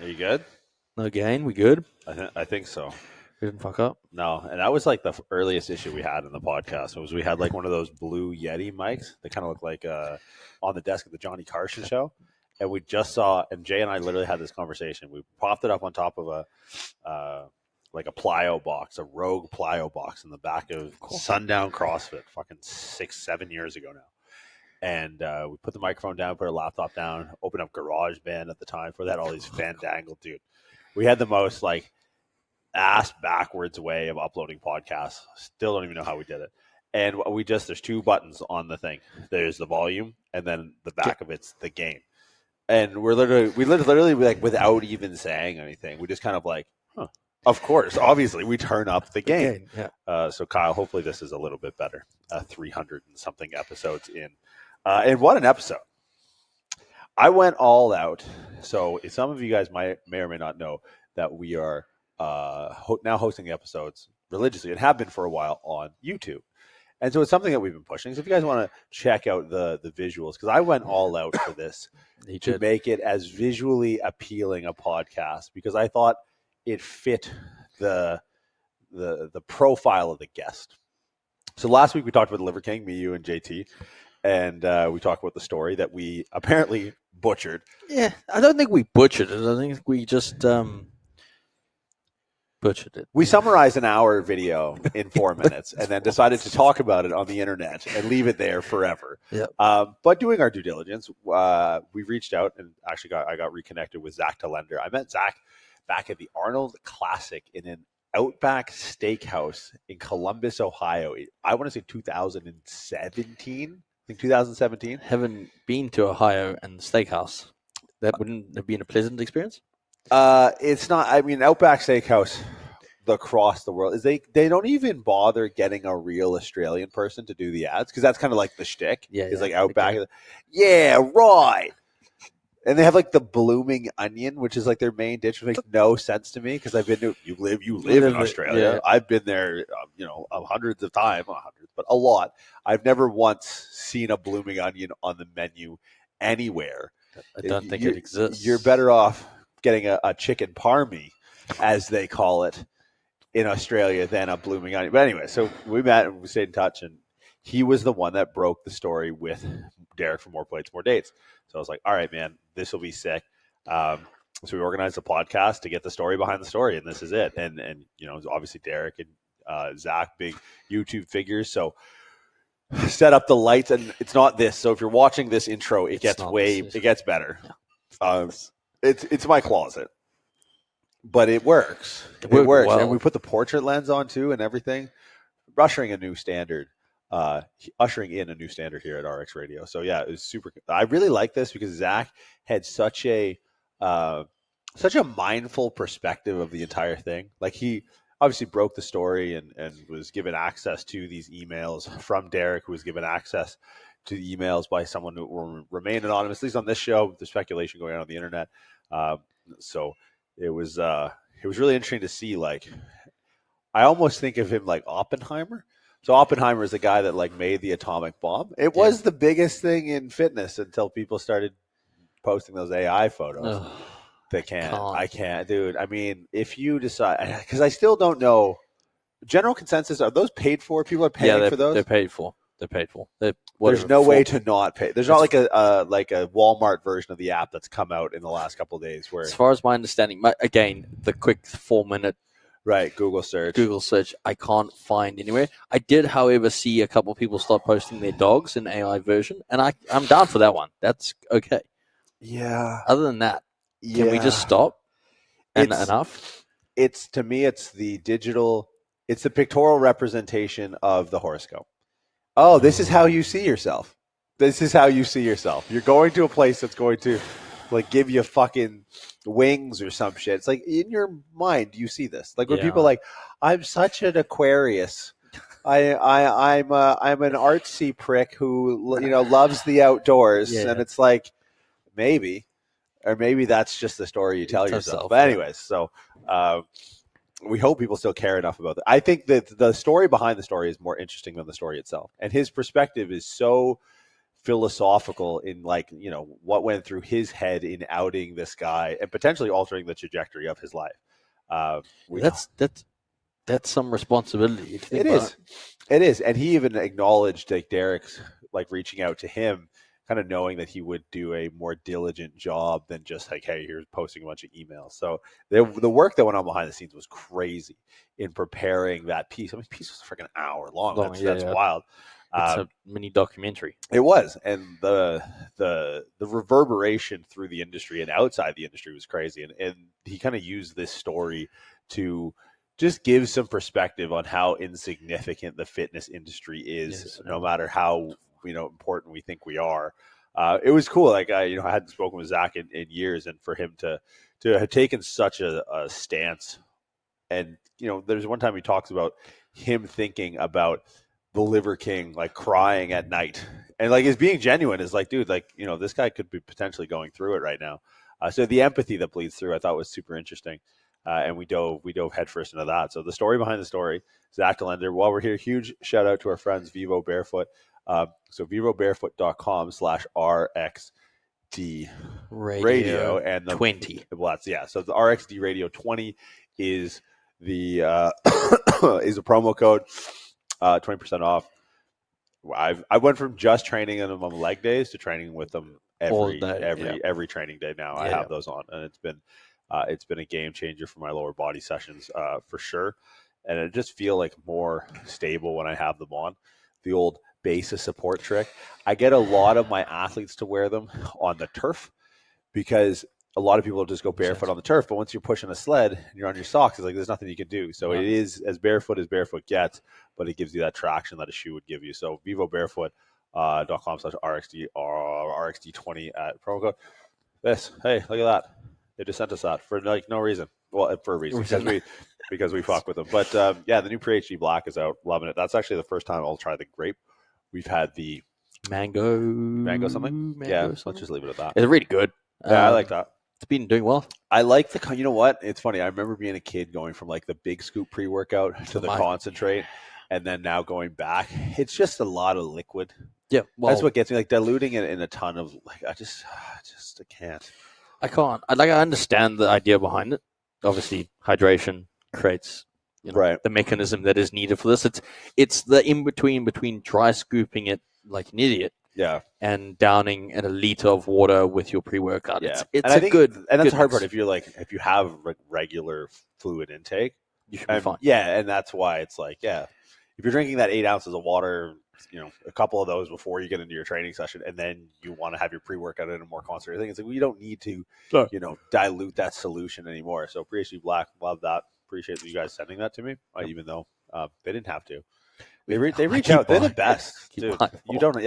Are you good? No gain. We good? I think so. We didn't fuck up. No, and that was like the earliest issue we had in the podcast. Was we had like one of those blue Yeti mics. They kind of look like on the desk of the Johnny Carson show, and we just saw. And Jay and I literally had this conversation. We popped it up on top of a like a plyo box, a Rogue plyo box in the back of Sundown CrossFit, fucking 6-7 years ago now. And we put the microphone down, put our laptop down, opened up GarageBand at the time for that. All these fandangled, dude. We had the most like ass backwards way of uploading podcasts. Still don't even know how we did it. And there's two buttons on the thing. There's the volume, and then the back of it's the gain. And we literally like without even saying anything, we just kind of like, huh. Of course, obviously, we turn up the gain. Yeah. So Kyle, hopefully this is a little bit better. 300 and something episodes in. And what an episode. I went all out. So some of you guys may or may not know that we are now hosting the episodes religiously and have been for a while on YouTube. And so it's something that we've been pushing. So if you guys want to check out the visuals, because I went all out for this to make it as visually appealing a podcast, because I thought it fit the profile of the guest. So last week we talked about the Liver King, me, you, and JT. And we talked about the story that we apparently butchered. Yeah, I don't think we butchered it. I think we just butchered it. We summarized an hour video in 4 minutes and then decided to talk about it on the internet and leave it there forever. Yep. But doing our due diligence, we reached out and actually I got reconnected with Zack Telander. I met Zack back at the Arnold Classic in an Outback Steakhouse in Columbus, Ohio. I want to say 2017. I think 2017. Haven't been to Ohio and the steakhouse. That wouldn't have been a pleasant experience? It's not. I mean, Outback Steakhouse across the world is they don't even bother getting a real Australian person to do the ads because that's kind of like the shtick. Yeah, it's like Outback. Okay. Yeah, right. And they have like the blooming onion, which is like their main dish, which makes no sense to me because I've been to you live in Australia. Yeah. I've been there, hundreds of times, not hundreds, but a lot. I've never once seen a blooming onion on the menu anywhere. I don't think it exists. You're better off getting a chicken parmy, as they call it in Australia, than a blooming onion. But anyway, so we met and we stayed in touch, and he was the one that broke the story with Derek from More Plates, More Dates. So I was like, all right, man, this will be sick. So we organized a podcast to get the story behind the story, and this is it. And obviously Derek and Zach, big YouTube figures. So set up the lights, and it's not this. So if you're watching this intro, it gets better. Yeah. It's my closet, but it works. It works. Well. And we put the portrait lens on too, and everything, ushering in a new standard here at RX Radio. So yeah, it was super. I really like this because Zach had such a mindful perspective of the entire thing. Like he obviously broke the story and was given access to these emails from Derek, who was given access to the emails by someone who will remain anonymous, at least on this show. There's speculation going on the internet. So it was really interesting to see. Like, I almost think of him like Oppenheimer. So Oppenheimer is the guy that like made the atomic bomb. It was the biggest thing in fitness until people started posting those AI photos. I can't, dude. I mean, if you decide, because I still don't know. General consensus, are those paid for? People are paying for those? They're paid for. There's no way to not pay. There's not like a Walmart version of the app that's come out in the last couple of days. Where, as far as my understanding, again, the quick 4-minute Google search, I can't find anywhere. I did, however, see a couple of people start posting their dogs in AI version, and I'm down for that one. That's okay. Yeah. Other than that, can we just stop? Enough. To me, it's the digital. It's the pictorial representation of the horoscope. Oh, this is how you see yourself. This is how you see yourself. You're going to a place that's going to like give you fucking wings or some shit. It's like in your mind, you see this. Like when people are like, I'm such an Aquarius. I'm an artsy prick who loves the outdoors, and it's like maybe that's just the story you tell yourself. But anyways, so we hope people still care enough about that. I think that the story behind the story is more interesting than the story itself. And his perspective is so philosophical in like, you know, what went through his head in outing this guy and potentially altering the trajectory of his life. That's some responsibility. If you think It about is. It is. And he even acknowledged like Derek's like reaching out to him, kind of knowing that he would do a more diligent job than just like, hey, here's posting a bunch of emails. So the work that went on behind the scenes was crazy in preparing that piece. I mean, the piece was freaking an hour long. That's wild. It's a mini documentary. It was, and the reverberation through the industry and outside the industry was crazy. And he kind of used this story to just give some perspective on how insignificant the fitness industry is, no matter how important we think we are. It was cool. Like I hadn't spoken with Zach in years, and for him to have taken such a stance. And there's one time he talks about him thinking about the Liver King, like crying at night, and like is being genuine. Is like, dude, like this guy could be potentially going through it right now. So the empathy that bleeds through, I thought was super interesting. And we dove headfirst into that. So the story behind the story, Zack Telander. While we're here, huge shout out to our friends Vivo Barefoot. So vivobarefoot.com/RX'D Radio and the 20. So the RX'D Radio 20 is the is a promo code, 20% off. I went from just training them on leg days to training with them every training day now. I have those on, and it's been a game changer for my lower body sessions for sure. And I just feel like more stable when I have them on. The old basis support trick. I get a lot of my athletes to wear them on the turf because a lot of people just go barefoot on the turf. But once you're pushing a sled and you're on your socks, it's like there's nothing you can do. So it is as barefoot gets, but it gives you that traction that a shoe would give you. So vivobarefoot.com/RXD or RXD20 at promo code. Hey, look at that. They just sent us that for like no reason. Well, for a reason because we fuck with them. But the new PhD Black is out. Loving it. That's actually the first time I'll try the grape. We've had the mango something. Let's just leave it at that. It's really good. I like that. It's been doing well. I like the. You know what? It's funny. I remember being a kid going from like the big scoop pre-workout to the concentrate, and then now going back. It's just a lot of liquid. Yeah, that's what gets me. Like diluting it in a ton of like. I can't. I can't. I understand the idea behind it. Obviously, hydration creates the mechanism that is needed for this. It's the in between dry scooping it like an idiot, and downing a liter of water with your pre-workout. Yeah, it's good. And that's the hard part. If you have regular fluid intake, you should be fine. Yeah, and that's why it's like if you're drinking that 8 ounces of water, a couple of those before you get into your training session, and then you want to have your pre-workout in a more concentrated thing. It's like, you don't need to, dilute that solution anymore. So appreciate Black. Love that. Appreciate you guys sending that to me, even though they didn't have to. They reach out. They're the best, dude. You don't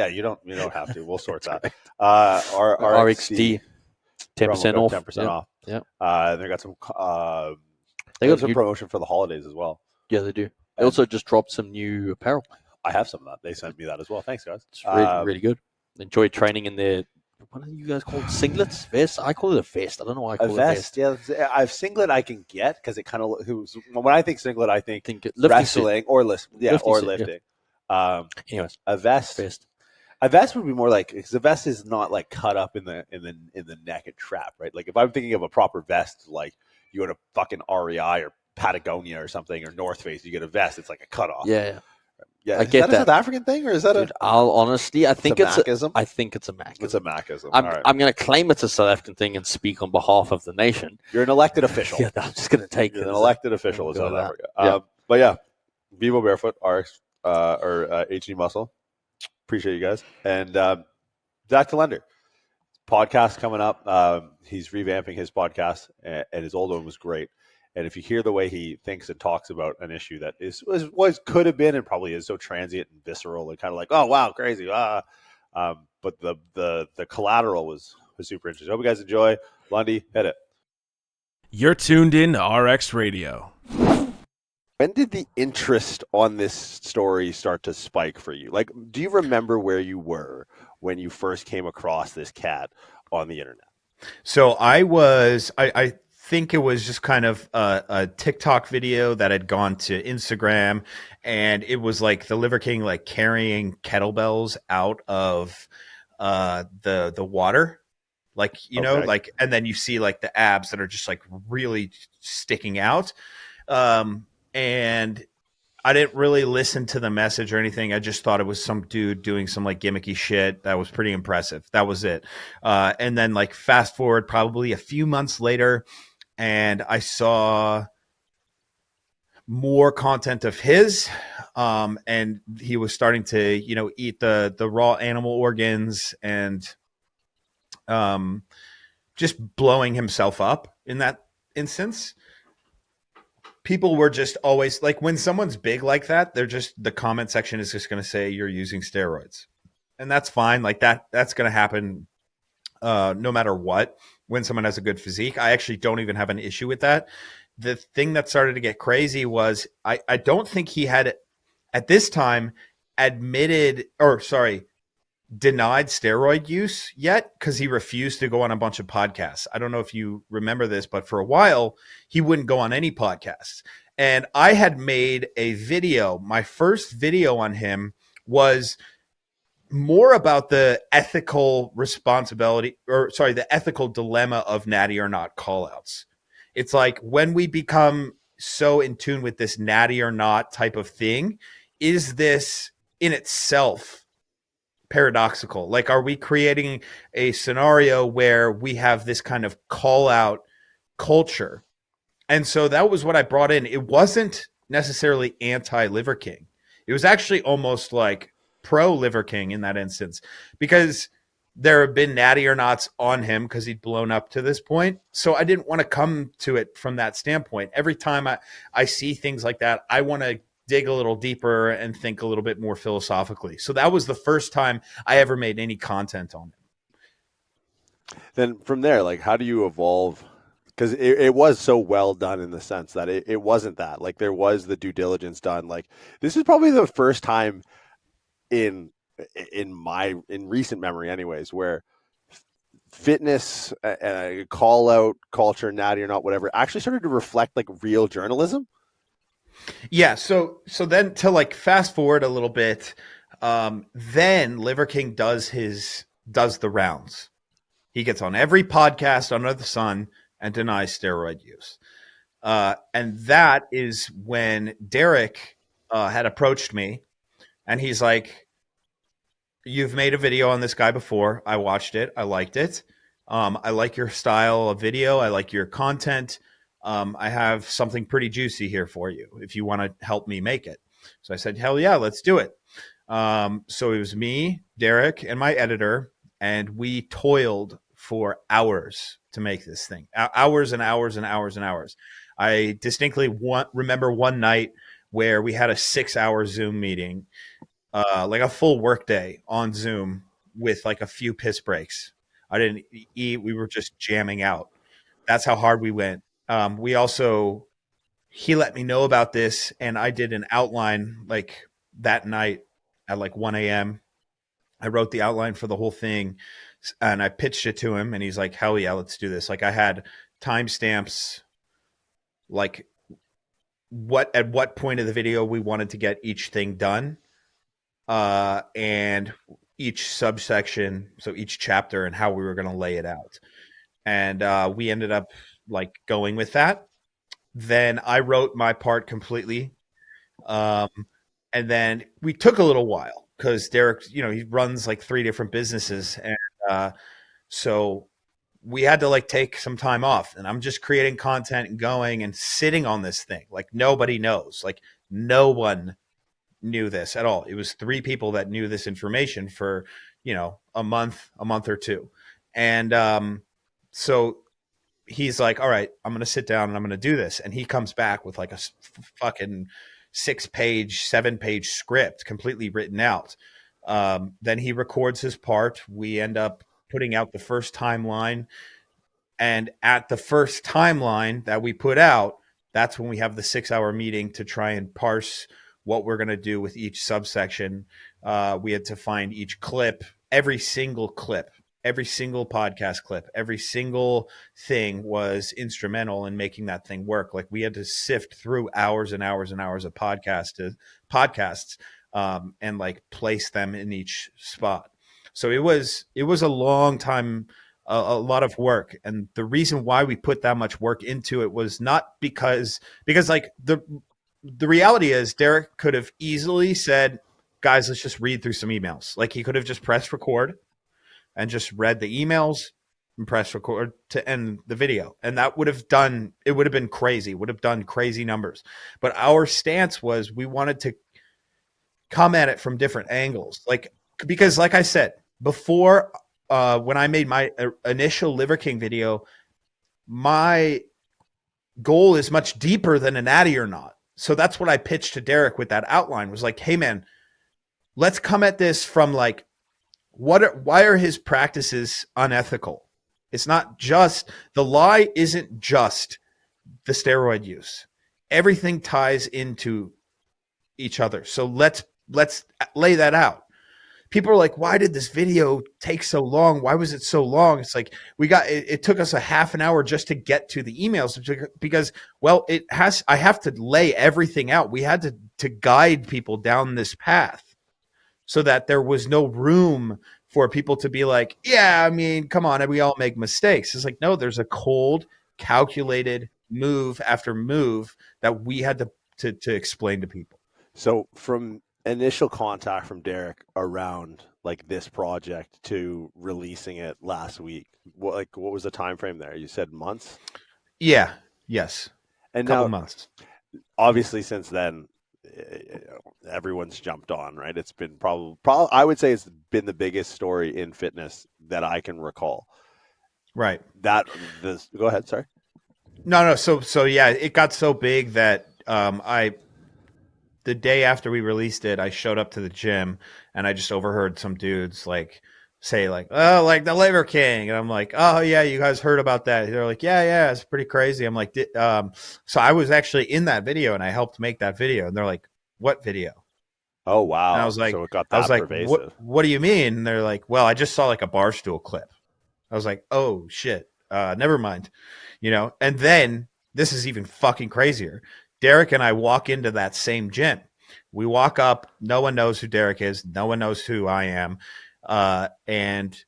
have to. We'll sort that. Our RXD 10% off. 10% off. Yeah. They got some. They got some promotion for the holidays as well. Yeah, they do. They also just dropped some new apparel. I have some of that. They sent me that as well. Thanks, guys. It's really good. Enjoy training in their, what do you guys call it? Singlets? Vest? I call it a vest. I don't know why I call it a vest. Yeah, I have singlet I can get because it kind of, when I think singlet, I think wrestling or lifting. Anyways, a vest. A vest would be more like, because the vest is not like cut up in the neck and trap, right? Like if I'm thinking of a proper vest, like you go to fucking REI or Patagonia or something or North Face, you get a vest. It's like a cutoff. Yeah. Yeah, I get that. Is that a South African thing, or is that I think it's a Macism? I think it's a Macism. It's a Macism. I'm going to claim it's a South African thing and speak on behalf of the nation. You're an elected official. Yeah, I'm just going to take an elected official in South Africa. But yeah, Vivo Barefoot, RX or HD Muscle. Appreciate you guys. And Zack Telander, podcast coming up. He's revamping his podcast, and his old one was great. And if you hear the way he thinks and talks about an issue that could have been and probably is so transient and visceral and kind of like, oh wow, crazy, but the collateral was super interesting. Hope you guys enjoy. Lundy, hit it. You're tuned in to RX Radio. When did the interest on this story start to spike for you? Like, do you remember where you were when you first came across this cat on the internet? So I think it was just kind of a TikTok video that had gone to Instagram, and it was like the Liver King like carrying kettlebells out of the water, like, you know, Okay. like, and then you see like the abs that are just like really sticking out. And I didn't really listen to the message or anything. I just thought it was some dude doing some like gimmicky shit that was pretty impressive. That was it. And then like fast forward probably a few months later, and I saw more content of his, and he was starting to, you know, eat the raw animal organs and just blowing himself up in that instance. People were just always like, when someone's big like that, they're just, the comment section is just going to say you're using steroids, and that's fine. Like that's going to happen no matter what. When someone has a good physique, I actually don't even have an issue with that. The thing that started to get crazy was I don't think he had at this time denied steroid use yet, because he refused to go on a bunch of podcasts. I don't know if you remember this, but for a while he wouldn't go on any podcasts. And I had made a video. My first video on him was more about the ethical responsibility, the ethical dilemma of natty or not callouts. It's like, when we become so in tune with this natty or not type of thing, is this in itself paradoxical? Like, are we creating a scenario where we have this kind of call out culture? And so that was what I brought in. It wasn't necessarily anti Liver King. It was actually almost like pro Liver King in that instance, because there have been natty or nots on him because he'd blown up to this point. So I didn't want to come to it from that standpoint. Every time I see things like that, I want to dig a little deeper and think a little bit more philosophically. So that was the first time I ever made any content on it. Then from there, like, how do you evolve? Because it was so well done in the sense that it wasn't that. Like, there was the due diligence done. Like, this is probably the first time in recent memory anyways, where fitness, call out culture, natty or not, whatever, actually started to reflect like real journalism. Yeah. So then, to like fast forward a little bit, then Liver King does the rounds. He gets on every podcast under the sun and denies steroid use. And that is when Derek had approached me, and he's like, "You've made a video on this guy before. I watched it. I liked it. I like your style of video. I like your content. I have something pretty juicy here for you if you want to help me make it." So I said, "Hell yeah, let's do it." So it was me, Derek, and my editor, and we toiled for hours to make this thing. Hours and hours and hours and hours. I distinctly remember one night where we had a 6-hour Zoom meeting, like a full workday on Zoom with like a few piss breaks. I didn't eat. We were just jamming out. That's how hard we went. He let me know about this, and I did an outline like that night at like 1 a.m. I wrote the outline for the whole thing, and I pitched it to him, and he's like, "Hell yeah, let's do this." Like, I had timestamps, like at what point of the video we wanted to get each thing done, and each subsection, so each chapter, and how we were going to lay it out. And we ended up like going with that. Then I wrote my part completely. And then we took a little while because Derek, you know, he runs like 3 different businesses. And so we had to like take some time off, and I'm just creating content and going and sitting on this thing. Like, nobody knows, like no one knew this at all. It was 3 people that knew this information for, you know, a month or two. And so he's like, "All right, I'm going to sit down and I'm going to do this." And he comes back with like a fucking 6-page, 7-page script completely written out. Then he records his part. We end up putting out the first timeline. And at the first timeline that we put out, that's when we have the 6-hour meeting to try and parse what we're going to do with each subsection. We had to find each clip, every single podcast clip, every single thing was instrumental in making that thing work. Like, we had to sift through hours and hours and hours of podcasts, and like place them in each spot. So it was a long time, a lot of work. And the reason why we put that much work into it was not because like the reality is Derek could have easily said, guys, let's just read through some emails. Like he could have just pressed record and just read the emails and press record to end the video. And that would have been crazy, would have done crazy numbers. But our stance was we wanted to come at it from different angles. Like, because like I said, before, when I made my initial Liver King video, my goal is much deeper than a natty or not. So that's what I pitched to Derek with that outline, was like, hey man, let's come at this from like, why are his practices unethical? It's not just, the lie isn't just the steroid use. Everything ties into each other. So let's lay that out. People are like, why did this video take so long? Why was it so long? It's like, it took us a half an hour just to get to the emails because, well, I have to lay everything out. We had to guide people down this path so that there was no room for people to be like, yeah, I mean, come on, we all make mistakes. It's like, no, there's a cold, calculated move after move that we had to explain to people. So from initial contact from Derek around like this project to releasing it last week, what was the time frame there? You said months? Yeah. Yes. And couple now, months. Obviously, since then, everyone's jumped on, right? It's been probably I would say it's been the biggest story in fitness that I can recall. Right. Go ahead. Sorry. No. So yeah, it got so big that the day after we released it, I showed up to the gym and I just overheard some dudes like say like, oh, like the Liver King. And I'm like, oh yeah, you guys heard about that? They're like, yeah, it's pretty crazy. I'm like, so I was actually in that video and I helped make that video. And they're like, what video? Oh, wow. And I was like, so it got that pervasive. What do you mean? And they're like, well, I just saw like a Barstool clip. I was like, oh shit. Never mind. And then this is even fucking crazier. Derek and I walk into that same gym. We walk up. No one knows who Derek is. No one knows who I am. And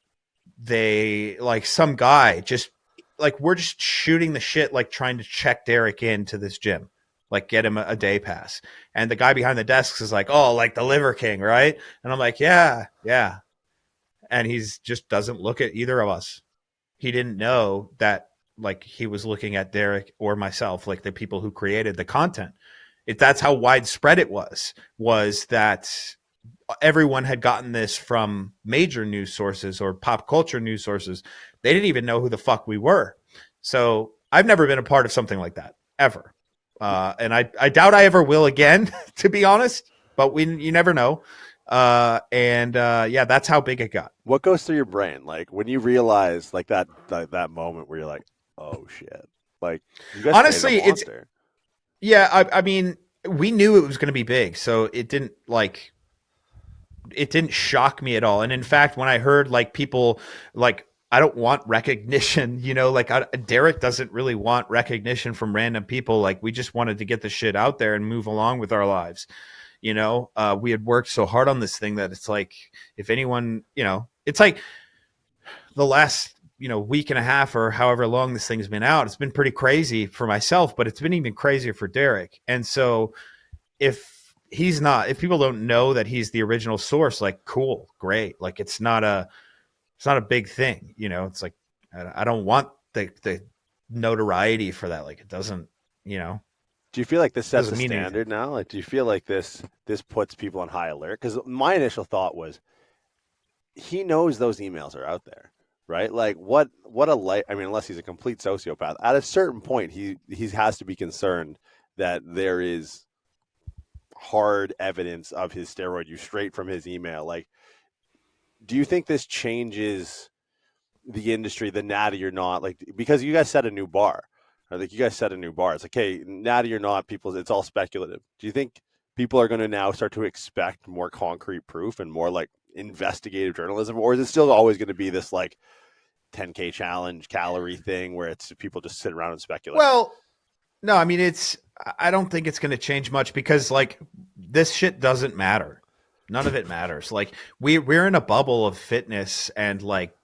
they like some guy just like, we're just shooting the shit, like trying to check Derek into this gym, like get him a day pass. And the guy behind the desks is like, oh, like the Liver King, right? And I'm like, yeah. And he's just doesn't look at either of us. He didn't know that like he was looking at Derek or myself, like the people who created the content. That's how widespread it was that everyone had gotten this from major news sources or pop culture news sources. They didn't even know who the fuck we were. So I've never been a part of something like that ever. And I doubt I ever will again, to be honest, but you never know. Yeah, that's how big it got. What goes through your brain? Like when you realize like that moment where you're like, oh shit. Like you guys honestly, I mean, we knew it was going to be big. So it didn't shock me at all. And in fact, when I heard like people like, I don't want recognition, Derek doesn't really want recognition from random people. Like we just wanted to get the shit out there and move along with our lives. We had worked so hard on this thing that it's like, if anyone, it's like the last, week and a half or however long this thing's been out, it's been pretty crazy for myself, but it's been even crazier for Derek. And so if people don't know that he's the original source, like, cool, great. Like, it's not a big thing, it's like, I don't want the notoriety for that. Like it doesn't, Do you feel like this sets a standard now? Like, do you feel like this puts people on high alert? Because my initial thought was, he knows those emails are out there, right? Like, what a light. I mean, unless he's a complete sociopath, at a certain point, he has to be concerned that there is hard evidence of his steroid use straight from his email. Like, do you think this changes the industry, the natty or not? Like, because you guys set a new bar. Like you guys set a new bar. It's like, hey, natty or not, it's all speculative. Do you think people are going to now start to expect more concrete proof and more like investigative journalism, or is it still always going to be this like 10K challenge calorie thing where it's people just sit around and speculate? Well, no, I mean, I don't think it's going to change much because like this shit doesn't matter. None of it matters. Like we're in a bubble of fitness and like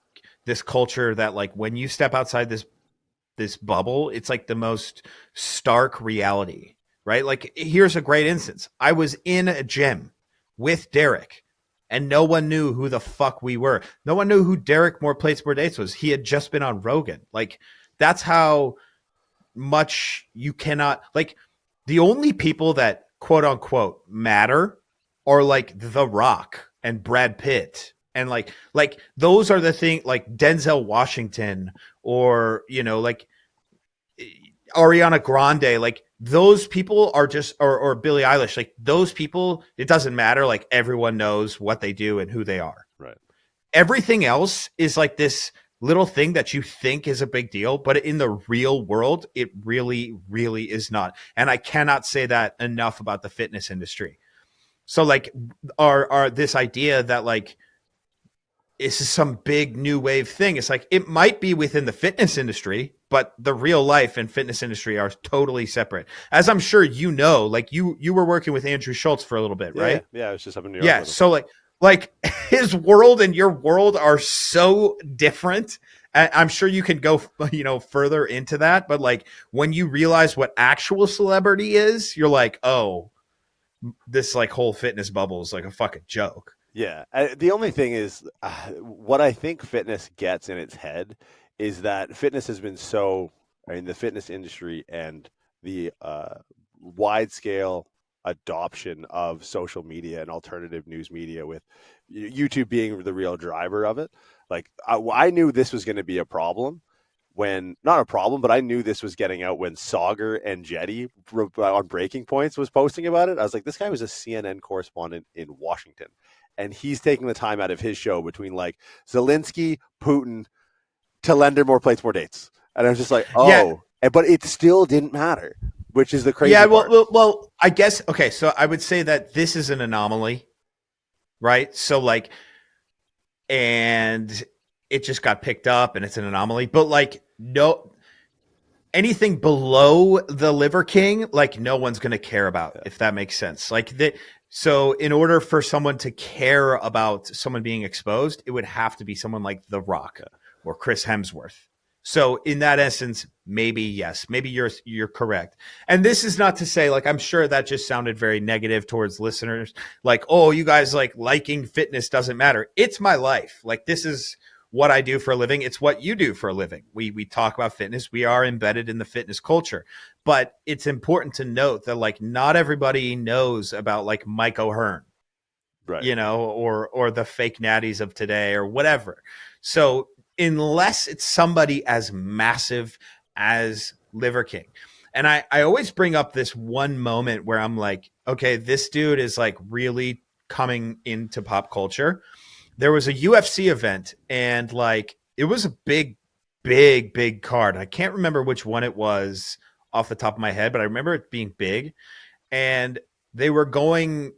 this culture that like when you step outside this bubble, it's like the most stark reality, right? Like here's a great instance. I was in a gym with Derek and no one knew who the fuck we were. No one knew who Derek More Plates More Dates was. He had just been on Rogan. Like that's how much you cannot, like, the only people that quote unquote matter are like The Rock and Brad Pitt and like those are the thing, like Denzel Washington or like Ariana Grande, like those people are just or Billie Eilish, like those people, it doesn't matter, like everyone knows what they do and who they are. Right. Everything else is like this little thing that you think is a big deal, but in the real world, it really, really is not. And I cannot say that enough about the fitness industry. So like our this idea that like this is some big new wave thing. It's like, it might be within the fitness industry, but the real life and fitness industry are totally separate. As I'm sure you know, like you were working with Andrew Schultz for a little bit, right? Yeah, I was just up in New York. Yeah, so like his world and your world are so different. I'm sure you can go, further into that. But like when you realize what actual celebrity is, you're like, oh, this like whole fitness bubble is like a fucking joke. Yeah. The only thing is what I think fitness gets in its head is that fitness has been the fitness industry and the wide scale adoption of social media and alternative news media, with YouTube being the real driver of it. Like I knew this was going to be a problem but I knew this was getting out when Sauger and Jetty on Breaking Points was posting about it. I was like, this guy was a CNN correspondent in Washington, and he's taking the time out of his show between like Zelensky, Putin, Telander, More Plates, More Dates. And I was just like, but it still didn't matter, which is the crazy part. Well, I guess, okay, so I would say that this is an anomaly, right? So like, and it just got picked up and it's an anomaly, but like no, anything below the Liver King, like no one's going to care about, if that makes sense. Like so in order for someone to care about someone being exposed, it would have to be someone like The Rock or Chris Hemsworth. So in that essence, maybe yes, maybe you're correct. And this is not to say, like, I'm sure that just sounded very negative towards listeners. Like, oh, you guys like liking fitness doesn't matter. It's my life. Like, this is what I do for a living. It's what you do for a living. We talk about fitness. We are embedded in the fitness culture, but it's important to note that like not everybody knows about like Mike O'Hearn, right? Or the fake natties of today or whatever. So unless it's somebody as massive as Liver King. And I always bring up this one moment where I'm like, okay, this dude is like really coming into pop culture. There was a UFC event and like, it was a big card. I can't remember which one it was off the top of my head, but I remember it being big. And they were going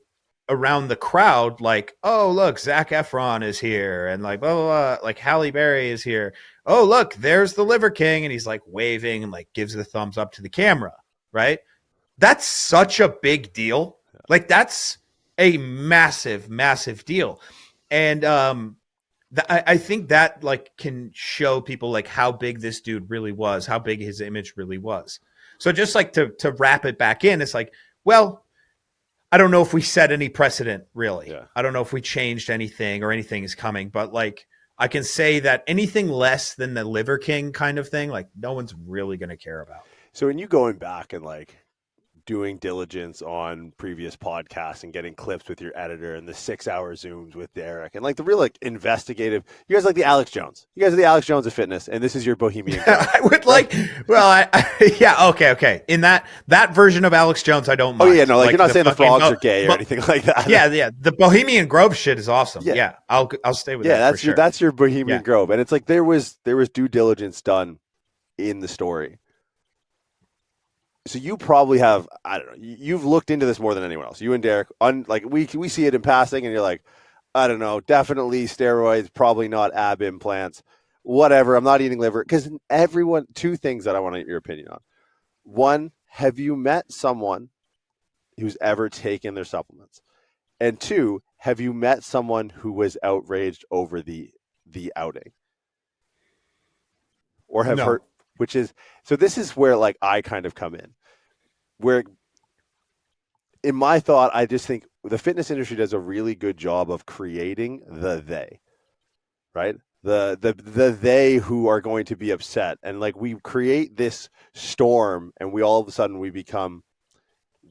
around the crowd like, oh, look, Zac Efron is here. And like, blah, blah, blah, like Halle Berry is here. Oh, look, there's the Liver King. And he's like waving and like gives the thumbs up to the camera, right? That's such a big deal. Like that's a massive, massive deal. And I think that like can show people like how big this dude really was, how big his image really was. So just like to wrap it back in, it's like, well, I don't know if we set any precedent, really. Yeah. I don't know if we changed anything or anything is coming, but like I can say that anything less than the Liver King kind of thing, like no one's really going to care about. So when you going back and like doing diligence on previous podcasts and getting clips with your editor and the 6-hour Zooms with Derek and like the real like investigative, you guys like the Alex Jones. You guys are the Alex Jones of fitness, and this is your Bohemian. I would like, well, yeah, okay. In that version of Alex Jones, I don't mind. Oh yeah, no, like you're not saying the frogs are gay or anything like that. Yeah. The Bohemian Grove shit is awesome. Yeah, I'll stay with that. Yeah, that's your Bohemian Grove, and it's like there was due diligence done in the story. So you probably have, I don't know, you've looked into this more than anyone else. You and Derek, like we see it in passing, and you're like, I don't know, definitely steroids, probably not ab implants, whatever. I'm not eating liver. Because two things that I want to get your opinion on. One, have you met someone who's ever taken their supplements? And two, have you met someone who was outraged over the outing, or have No. heard? Which is, so this is where like I kind of come in, where in my thought, I just think the fitness industry does a really good job of creating the they, right? The they who are going to be upset, and like we create this storm, and we all of a sudden we become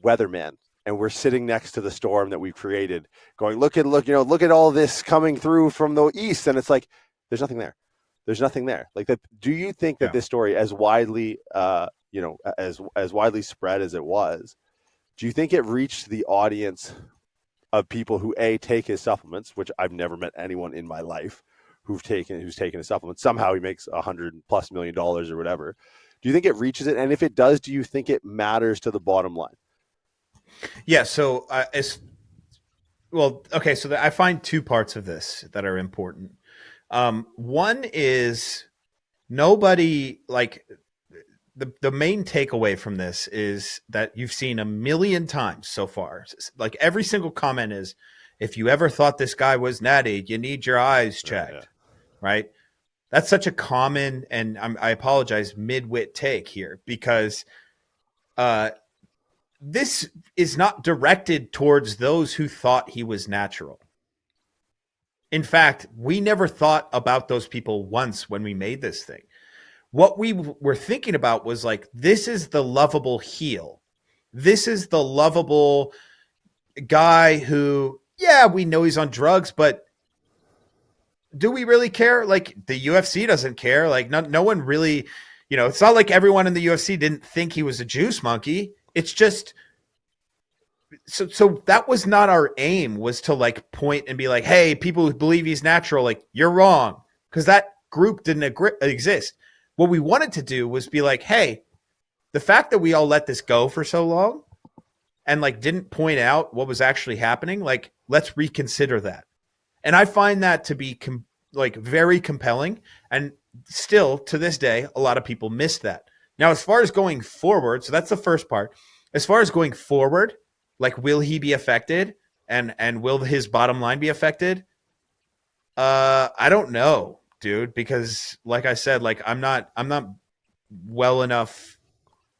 weatherman, and we're sitting next to the storm that we've created, going look at all this coming through from the east, and it's like there's nothing there. There's nothing there. Like that. Do you think that this story, as widely as widely spread as it was, do you think it reached the audience of people who take his supplements, which I've never met anyone in my life who's taken a supplement? Somehow he makes $100+ million or whatever. Do you think it reaches it? And if it does, do you think it matters to the bottom line? Yeah. So So I find two parts of this that are important. One is nobody, like, the main takeaway from this is that you've seen a million times so far. Like every single comment is, if you ever thought this guy was natty, you need your eyes checked, right? That's such a common, and I apologize, mid-wit take here, because this is not directed towards those who thought he was natural. In fact, we never thought about those people once when we made this thing. What we were thinking about was like, this is the lovable heel. This is the lovable guy who, yeah, we know he's on drugs, but do we really care? Like, the UFC doesn't care. Like, no one really, it's not like everyone in the UFC didn't think he was a juice monkey. It's just, so that was not our aim, was to like point and be like, hey, people who believe he's natural, like, you're wrong. Because that group didn't exist. What we wanted to do was be like, hey, the fact that we all let this go for so long and like didn't point out what was actually happening, like, let's reconsider that. And I find that to be very compelling. And still to this day, a lot of people miss that. Now, as far as going forward, so that's the first part. As far as going forward, like, will he be affected and will his bottom line be affected? I don't know, dude, because like I said, like, I'm not well enough.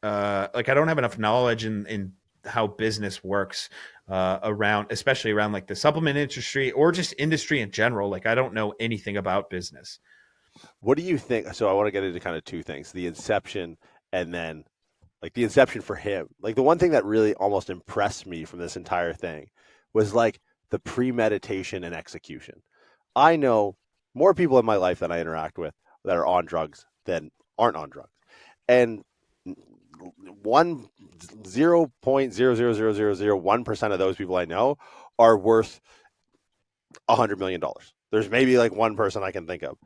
Like, I don't have enough knowledge in how business works especially around like the supplement industry or just industry in general. Like, I don't know anything about business. What do you think? So I want to get into kind of two things: the inception, and then like the inception for him. Like, the one thing that really almost impressed me from this entire thing was like the premeditation and execution. I know more people in my life that I interact with that are on drugs than aren't on drugs. And 0.0000001% of those people I know are worth $100 million. There's maybe like one person I can think of.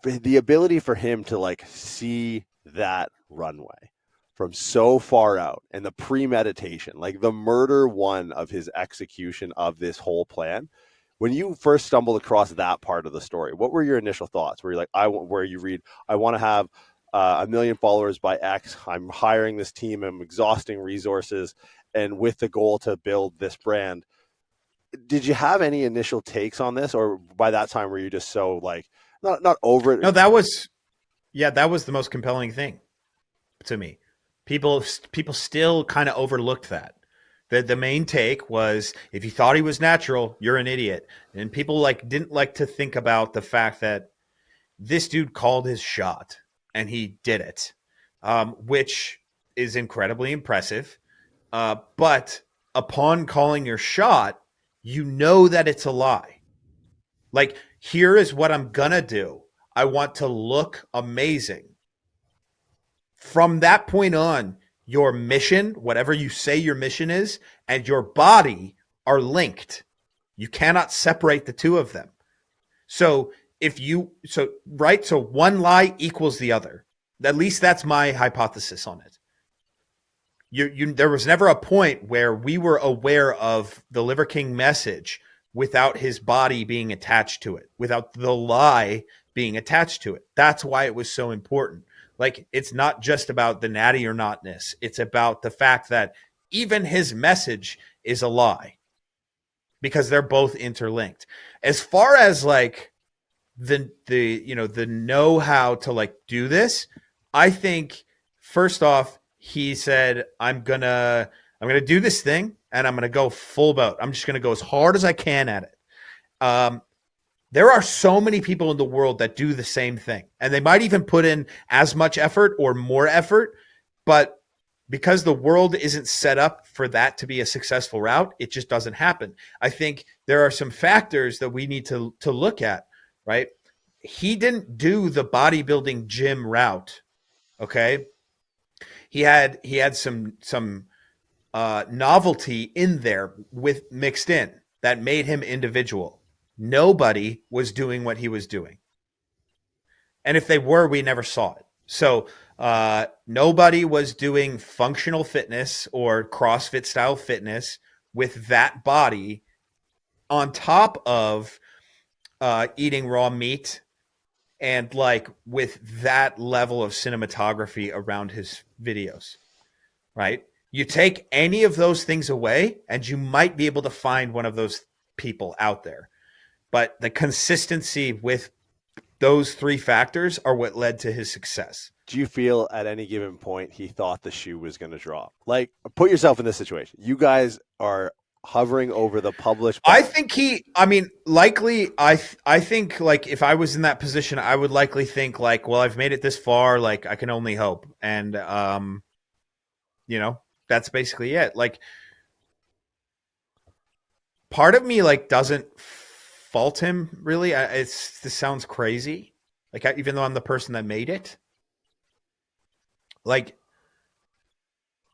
The ability for him to like see that runway from so far out, and the premeditation, like the murder one of his execution of this whole plan. When you first stumbled across that part of the story, what were your initial thoughts? Were you like, I want to have 1 million followers by X. I'm hiring this team. I'm exhausting resources, and with the goal to build this brand. Did you have any initial takes on this, or by that time were you just so like not over it? No, that was the most compelling thing to me. People still kind of overlooked that. The main take was, if you thought he was natural, you're an idiot. And people like didn't like to think about the fact that this dude called his shot and he did it, which is incredibly impressive. But upon calling your shot, you know that it's a lie. Like, here is what I'm gonna do. I want to look amazing. From that point on, your mission, whatever you say your mission is, and your body are linked. You cannot separate the two of them. So one lie equals the other. At least that's my hypothesis on it. There was never a point where we were aware of the Liver King message without his body being attached to it, without the lie being attached to it. That's why it was so important. Like, it's not just about the natty or notness. It's about the fact that even his message is a lie. because they're both interlinked. As far as like the know-how to like do this, I think first off, he said, I'm gonna do this thing and I'm gonna go full boat. I'm just gonna go as hard as I can at it. There are so many people in the world that do the same thing, and they might even put in as much effort or more effort, but because the world isn't set up for that to be a successful route, it just doesn't happen. I think there are some factors that we need to look at, right? He didn't do the bodybuilding gym route, okay? He had some novelty in there with mixed in that made him individual. Nobody was doing what he was doing. And if they were, we never saw it. So nobody was doing functional fitness or CrossFit style fitness with that body on top of eating raw meat and like with that level of cinematography around his videos, right? You take any of those things away and you might be able to find one of those people out there. But the consistency with those three factors are what led to his success. Do you feel at any given point he thought the shoe was going to drop? Like, put yourself in this situation. You guys are hovering over the published. I think likely, I think like if I was in that position, I would likely think like, well, I've made it this far. Like I can only hope. And, that's basically it. Like part of me like doesn't fault him really. This sounds crazy. Like even though I'm the person that made it, like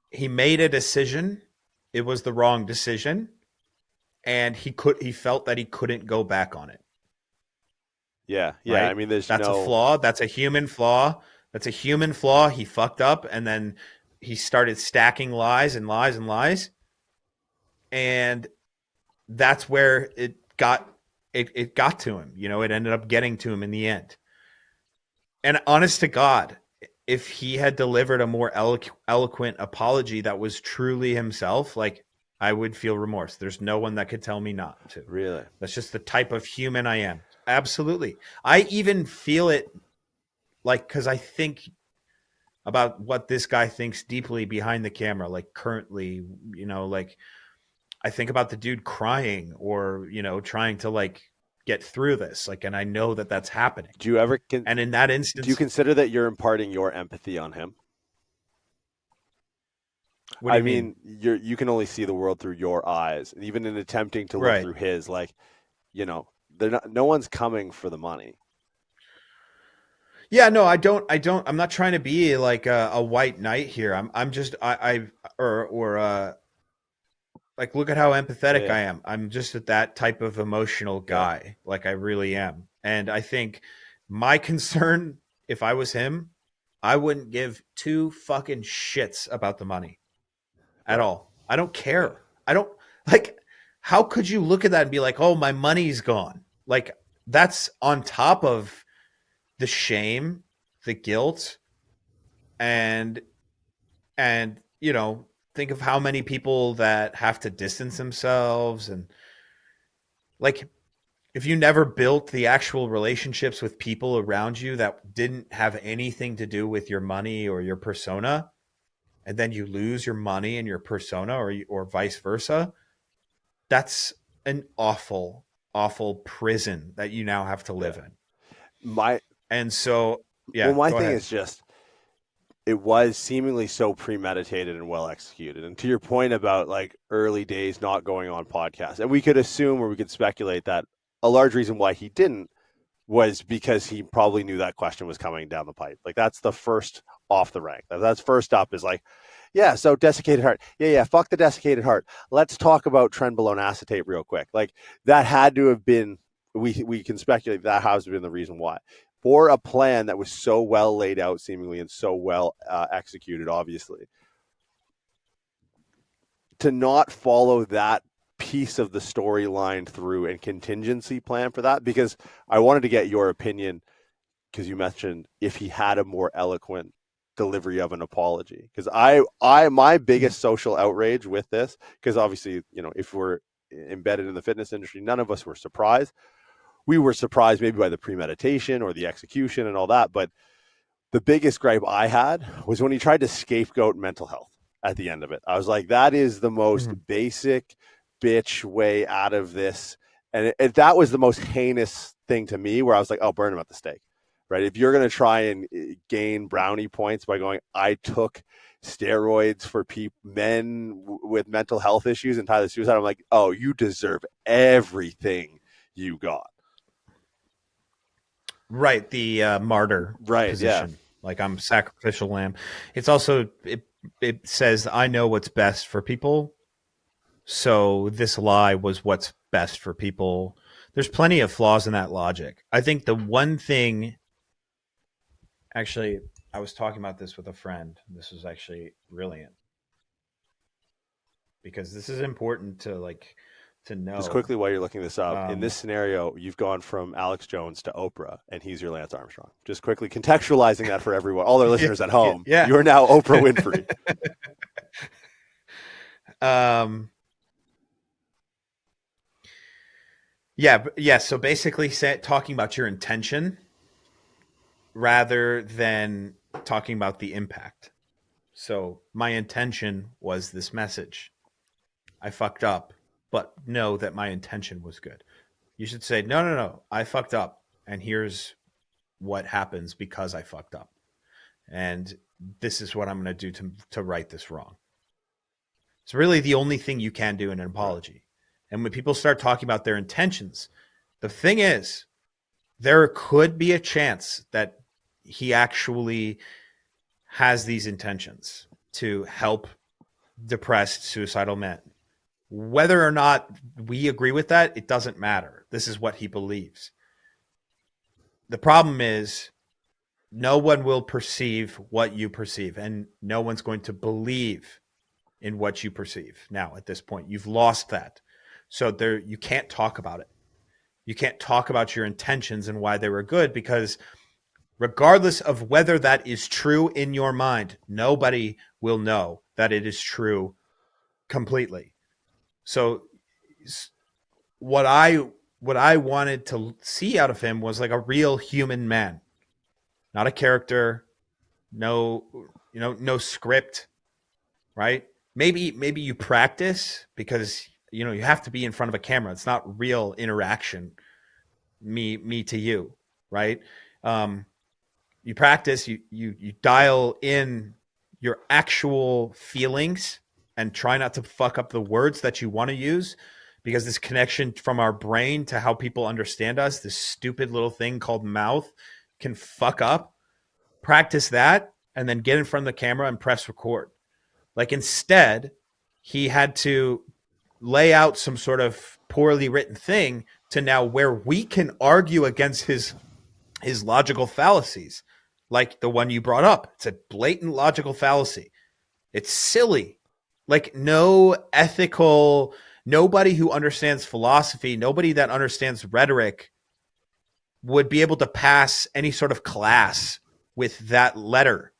he made a decision. It was the wrong decision, and he felt that he couldn't go back on it. Yeah. Right? I mean, that's a flaw. That's a human flaw. He fucked up, and then he started stacking lies and lies and lies, and that's where it got to him. It ended up getting to him in the end. And honest to God, if he had delivered a more eloquent apology that was truly himself, like I would feel remorse. There's no one that could tell me not to. Really? That's just the type of human I am. Absolutely. I even feel it like, because I think about what this guy thinks deeply behind the camera, like currently, like I think about the dude crying or, trying to like get through this. Like, and I know that that's happening. Do you ever, and in that instance, do you consider that you're imparting your empathy on him? What do you mean? You can only see the world through your eyes, and even in attempting to look through his, like, no one's coming for the money. Yeah, no, I don't. I'm not trying to be like a white knight here. I'm just like, look at how empathetic I am. I'm just that type of emotional guy. Like I really am. And I think my concern, if I was him, I wouldn't give two fucking shits about the money at all. I don't care. I don't like, how could you look at that and be like, oh, my money's gone? Like that's on top of the shame, the guilt, and think of how many people that have to distance themselves. And like, if you never built the actual relationships with people around you that didn't have anything to do with your money or your persona, and then you lose your money and your persona or vice versa, that's an awful, awful prison that you now have to live in. My thing is just, it was seemingly so premeditated and well executed. And to your point about like early days not going on podcasts, and we could assume or we could speculate that a large reason why he didn't was because he probably knew that question was coming down the pipe. Like that's the first off the rank. That's first up is like, yeah, so desiccated heart. Yeah, fuck the desiccated heart. Let's talk about trenbolone acetate real quick. Like that had to have been, we can speculate that has been the reason why. For a plan that was so well laid out, seemingly, and so well executed, obviously, to not follow that piece of the storyline through and contingency plan for that, because I wanted to get your opinion, because you mentioned if he had a more eloquent delivery of an apology. Because my biggest social outrage with this, because obviously, if we're embedded in the fitness industry, none of us were surprised. We were surprised maybe by the premeditation or the execution and all that. But the biggest gripe I had was when he tried to scapegoat mental health at the end of it. I was like, that is the most basic bitch way out of this. And that was the most heinous thing to me, where I was like, oh, burn him at the stake, right? If you're going to try and gain brownie points by going, I took steroids for men with mental health issues and tie to suicide, I'm like, oh, you deserve everything you got. Right, the martyr position. Yeah. Like, I'm sacrificial lamb. It's also, it says, I know what's best for people. So this lie was what's best for people. There's plenty of flaws in that logic. I think the one thing, actually, I was talking about this with a friend. This was actually brilliant, because this is important to know. Just quickly while you're looking this up, in this scenario, you've gone from Alex Jones to Oprah, and he's your Lance Armstrong. Just quickly contextualizing that for everyone, all our listeners at home. Yeah. You are now Oprah Winfrey. Yeah. So basically, talking about your intention rather than talking about the impact. So my intention was this message. I fucked up, but know that my intention was good. You should say, no, I fucked up, and here's what happens because I fucked up. And this is what I'm going to do to right this wrong. It's really the only thing you can do in an apology. And when people start talking about their intentions, the thing is, there could be a chance that he actually has these intentions to help depressed, suicidal men. Whether or not we agree with that, it doesn't matter. This is what he believes. The problem is, no one will perceive what you perceive, and no one's going to believe in what you perceive. Now, at this point, you've lost that. So you can't talk about it. You can't talk about your intentions and why they were good, because regardless of whether that is true in your mind, nobody will know that it is true completely. So what I wanted to see out of him was like a real human man, not a character, no script, right? Maybe you practice, because you have to be in front of a camera. It's not real interaction, me to you, right? You practice, you dial in your actual feelings and try not to fuck up the words that you want to use, because this connection from our brain to how people understand us, this stupid little thing called mouth, can fuck up. Practice that, and then get in front of the camera and press record. Like, instead, he had to lay out some sort of poorly written thing to now where we can argue against his logical fallacies, like the one you brought up. It's a blatant logical fallacy. It's silly. Like, nobody who understands philosophy, nobody that understands rhetoric would be able to pass any sort of class with that letter.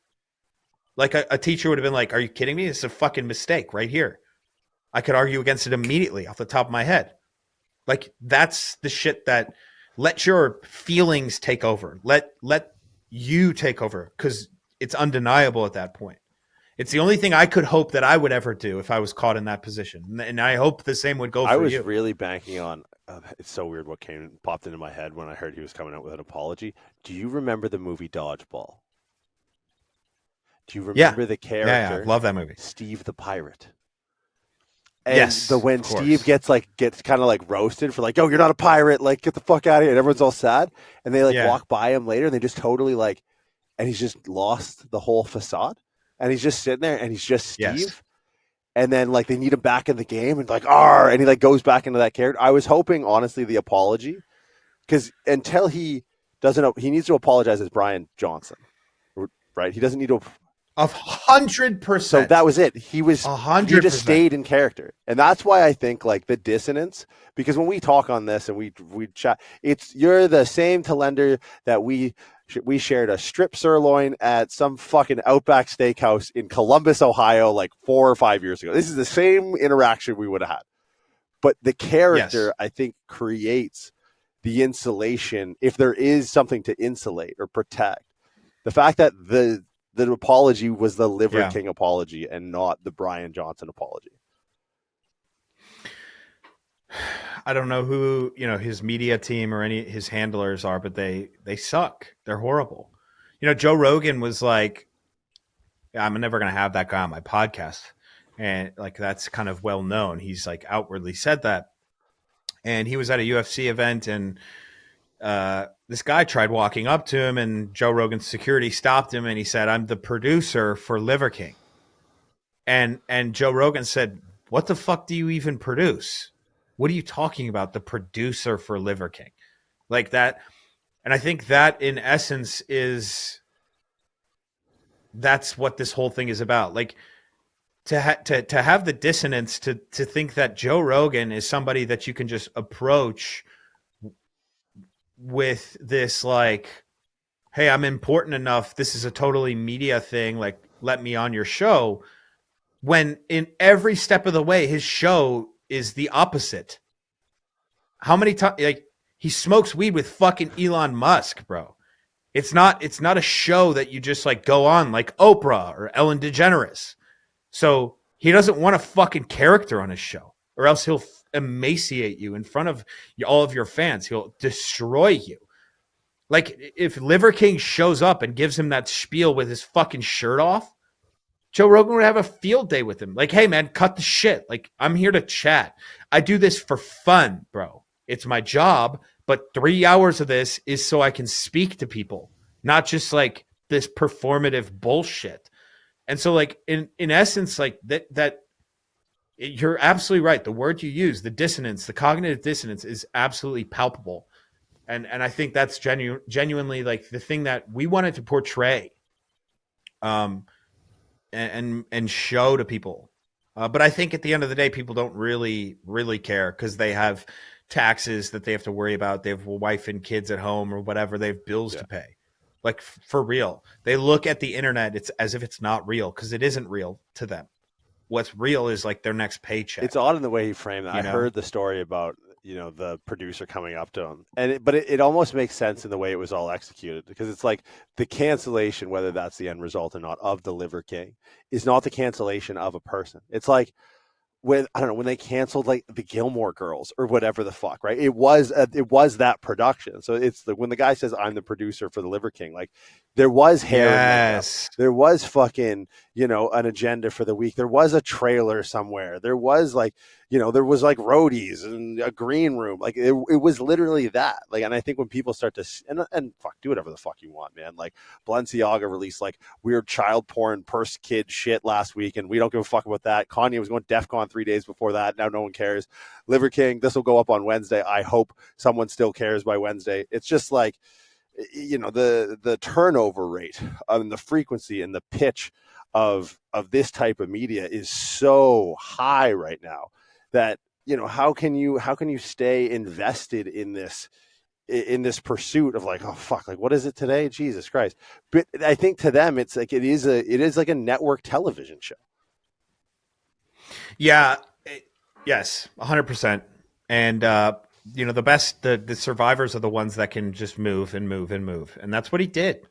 Like, a teacher would have been like, are you kidding me? It's a fucking mistake right here. I could argue against it immediately off the top of my head. Like, that's the shit that let your feelings take over. Let you take over, because it's undeniable at that point. It's the only thing I could hope that I would ever do if I was caught in that position. And I hope the same would go for you. I was really banking on, it's so weird what popped into my head when I heard he was coming out with an apology. Do you remember the movie Dodgeball? Do you remember the character? Yeah, I love that movie. Steve the Pirate. And yes. When Steve gets kind of like roasted for like, yo, you're not a pirate, like get the fuck out of here, and everyone's all sad, and they walk by him later and they just totally and he's just lost the whole facade, and he's just sitting there and he's just Steve. Yes. And then they need him back in the game and arr, and he goes back into that character. I was hoping, honestly, the apology, because until he doesn't, he needs to apologize as Brian Johnson, right? He doesn't need to. 100%. So that was it. He was 100%. He just stayed in character, and that's why I think the dissonance. Because when we talk on this and we chat, you're the same Telander that we shared a strip sirloin at some fucking Outback Steakhouse in Columbus, Ohio, 4 or 5 years ago. This is the same interaction we would have had. But the character, Yes. I think, creates the insulation. If there is something to insulate or protect, the fact that the apology was the Liver King apology and not the Brian Johnson apology. I don't know who, his media team or any his handlers are, but they suck. They're horrible. Joe Rogan was like, I'm never going to have that guy on my podcast. And like, that's kind of well known. He's like outwardly said that. And he was at a UFC event, and this guy tried walking up to him, and Joe Rogan's security stopped him, and he said, "I'm the producer for Liver King." And Joe Rogan said, "What the fuck do you even produce? What are you talking about? The producer for Liver King?" Like that. And I think that in essence that's what this whole thing is about. Like to have the dissonance to think that Joe Rogan is somebody that you can just approach with this, like, hey, I'm important enough. This is a totally media thing. Like, let me on your show. When in every step of the way, his show is the opposite. How many times, like, he smokes weed with fucking Elon Musk, bro. It's not a show that you just like go on like Oprah or Ellen DeGeneres. So he doesn't want a fucking character on his show, or else he'll emaciate you in front of all of your fans. He'll destroy you. Like if Liver King shows up and gives him that spiel with his fucking shirt off, Joe Rogan would have a field day with him. Like, hey man, cut the shit. Like, I'm here to chat. I do this for fun, bro. It's my job, but 3 hours of this is so I can speak to people, not just like this performative bullshit. And so like in essence, like that you're absolutely right. The word you use, the dissonance, the cognitive dissonance is absolutely palpable. And I think that's genuinely like the thing that we wanted to portray and show to people. But I think at the end of the day, people don't really care because they have taxes that they have to worry about. They have a wife and kids at home or whatever. They have bills to pay. Like for real. They look at the internet, it's as if it's not real because it isn't real to them. What's real is like their next paycheck. It's odd in the way he framed that. I heard the story about, the producer coming up to him, but it almost makes sense in the way it was all executed, because it's like the cancellation, whether that's the end result or not, of the Liver King is not the cancellation of a person. It's like when they canceled like the Gilmore Girls or whatever the fuck, right? It was that production. So it's when the guy says, "I'm the producer for the Liver King," like there was hair and makeup. There was fucking, an agenda for the week. There was a trailer somewhere. There was like, there was like roadies and a green room. Like it was literally that. Like, and I think when people start to, and fuck, do whatever the fuck you want, man. Like Balenciaga released like weird child porn purse kid shit last week, and we don't give a fuck about that. Kanye was going DEFCON 3 days before that. Now no one cares. Liver King, this will go up on Wednesday. I hope someone still cares by Wednesday. It's just like, the turnover rate and the frequency and the pitch of this type of media is so high right now that, how can you stay invested in this pursuit of like, oh fuck, like what is it today? Jesus Christ. But I think to them it's like it is like a network television show. Yeah. Yes, 100%. And the best, the survivors are the ones that can just move and move and move. And that's what he did.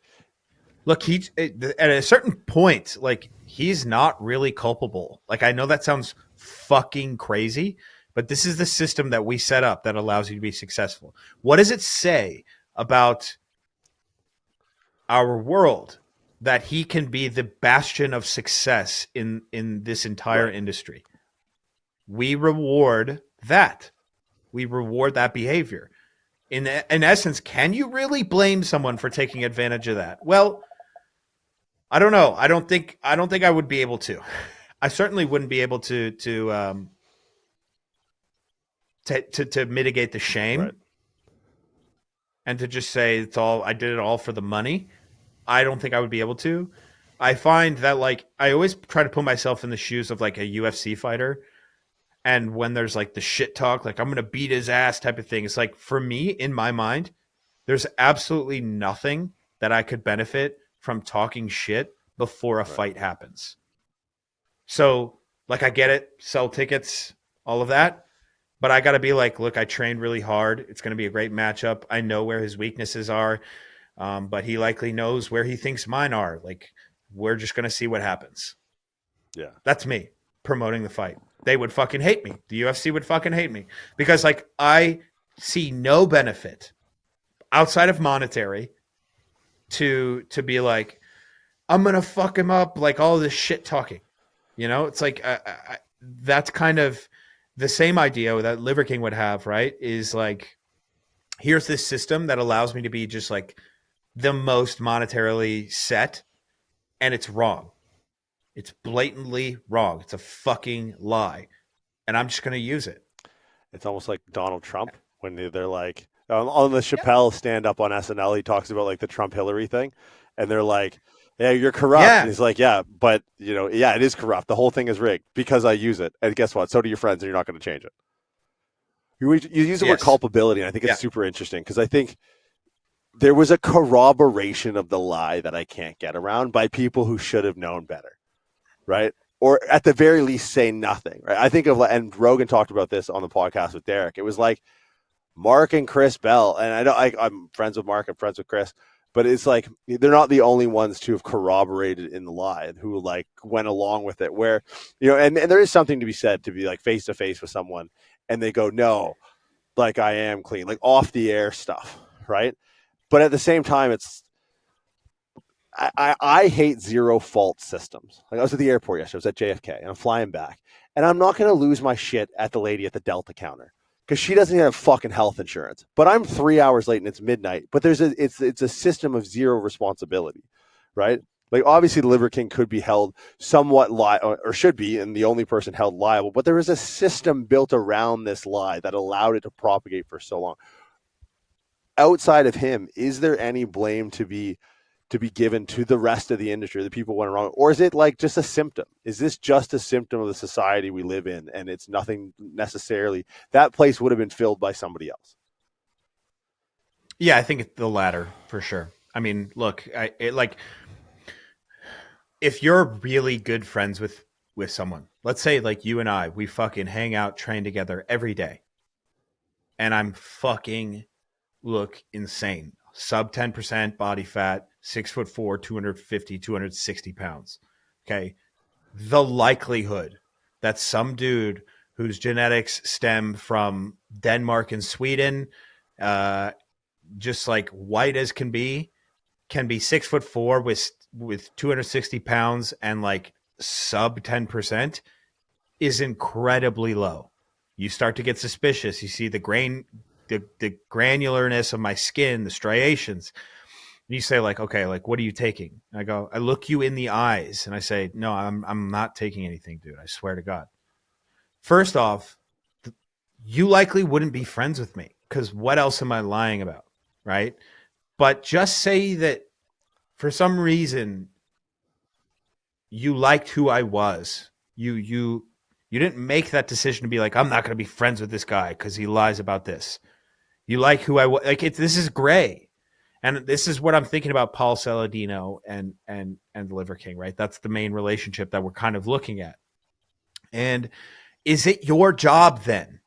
Look, at a certain point, like he's not really culpable. Like, I know that sounds fucking crazy, but this is the system that we set up that allows you to be successful. What does it say about our world that he can be the bastion of success in this entire industry? We reward that. We reward that behavior. In essence, can you really blame someone for taking advantage of that? Well, I don't know. I don't think I would be able to. I certainly wouldn't be able to mitigate the shame, right, and to just say I did it all for the money. I don't think I would be able to. I find that like I always try to put myself in the shoes of like a UFC fighter. And when there's like the shit talk, like I'm going to beat his ass type of thing. It's like, for me, in my mind, there's absolutely nothing that I could benefit from talking shit before a fight happens. So like, I get it. Sell tickets, all of that. But I got to be like, look, I trained really hard. It's going to be a great matchup. I know where his weaknesses are, but he likely knows where he thinks mine are. Like, we're just going to see what happens. Yeah. That's me promoting the fight. They would fucking hate me. The UFC would fucking hate me because, like, I see no benefit outside of monetary to be like, I'm going to fuck him up, like all this shit talking. You know, it's like that's kind of the same idea that Liver King would have, right? Is like, here's this system that allows me to be just like the most monetarily set, and it's wrong. It's blatantly wrong. It's a fucking lie. And I'm just going to use it. It's almost like Donald Trump when they're like, on the Chappelle stand-up on SNL, he talks about like the Trump-Hillary thing. And they're like, yeah, you're corrupt. Yeah. And he's like, yeah, but, you know, yeah, it is corrupt. The whole thing is rigged because I use it. And guess what? So do your friends, and you're not going to change it. You use the word culpability, and I think it's super interesting because I think there was a corroboration of the lie that I can't get around by people who should have known better, right? Or at the very least say nothing, right? I think of, and Rogan talked about this on the podcast with Derek. It was like Mark and Chris Bell, and I'm friends with Mark, I'm friends with Chris, but it's like they're not the only ones to have corroborated in the lie and who like went along with it. Where, you know, and there is something to be said to be like face to face with someone and they go, no, like I am clean, like off the air stuff, right? But at the same time, it's I hate zero fault systems. Like I was at the airport yesterday, I was at JFK, and I'm flying back, and I'm not going to lose my shit at the lady at the Delta counter because she doesn't have fucking health insurance. But I'm 3 hours late and it's midnight. But it's a system of zero responsibility, right? Like obviously the Liver King could be held somewhat or should be, and the only person held liable. But there is a system built around this lie that allowed it to propagate for so long. Outside of him, is there any blame to be given to the rest of the industry, the people went wrong? Or is it like just a symptom? Is this just a symptom of the society we live in? And it's nothing necessarily, that place would have been filled by somebody else. Yeah, I think it's the latter for sure. I mean, look, if you're really good friends with someone, let's say like you and I, we fucking hang out, train together every day. And I'm fucking look insane. Sub 10% body fat, 6'4", 250, 260 pounds. Okay. The likelihood that some dude whose genetics stem from Denmark and Sweden, just like white as can be 6'4" with 260 pounds and like sub 10% is incredibly low. You start to get suspicious. You see the granularness of my skin, the striations. And you say like, okay, like what are you taking? And I look you in the eyes and I say, no, I'm not taking anything, dude. I swear to God. First off, you likely wouldn't be friends with me because what else am I lying about? Right. But just say that for some reason you liked who I was. You didn't make that decision to be like, I'm not going to be friends with this guy because he lies about this. You like who I was. Like this is gray. And this is what I'm thinking about Paul Saladino and the Liver King, right? That's the main relationship that we're kind of looking at. And is it your job then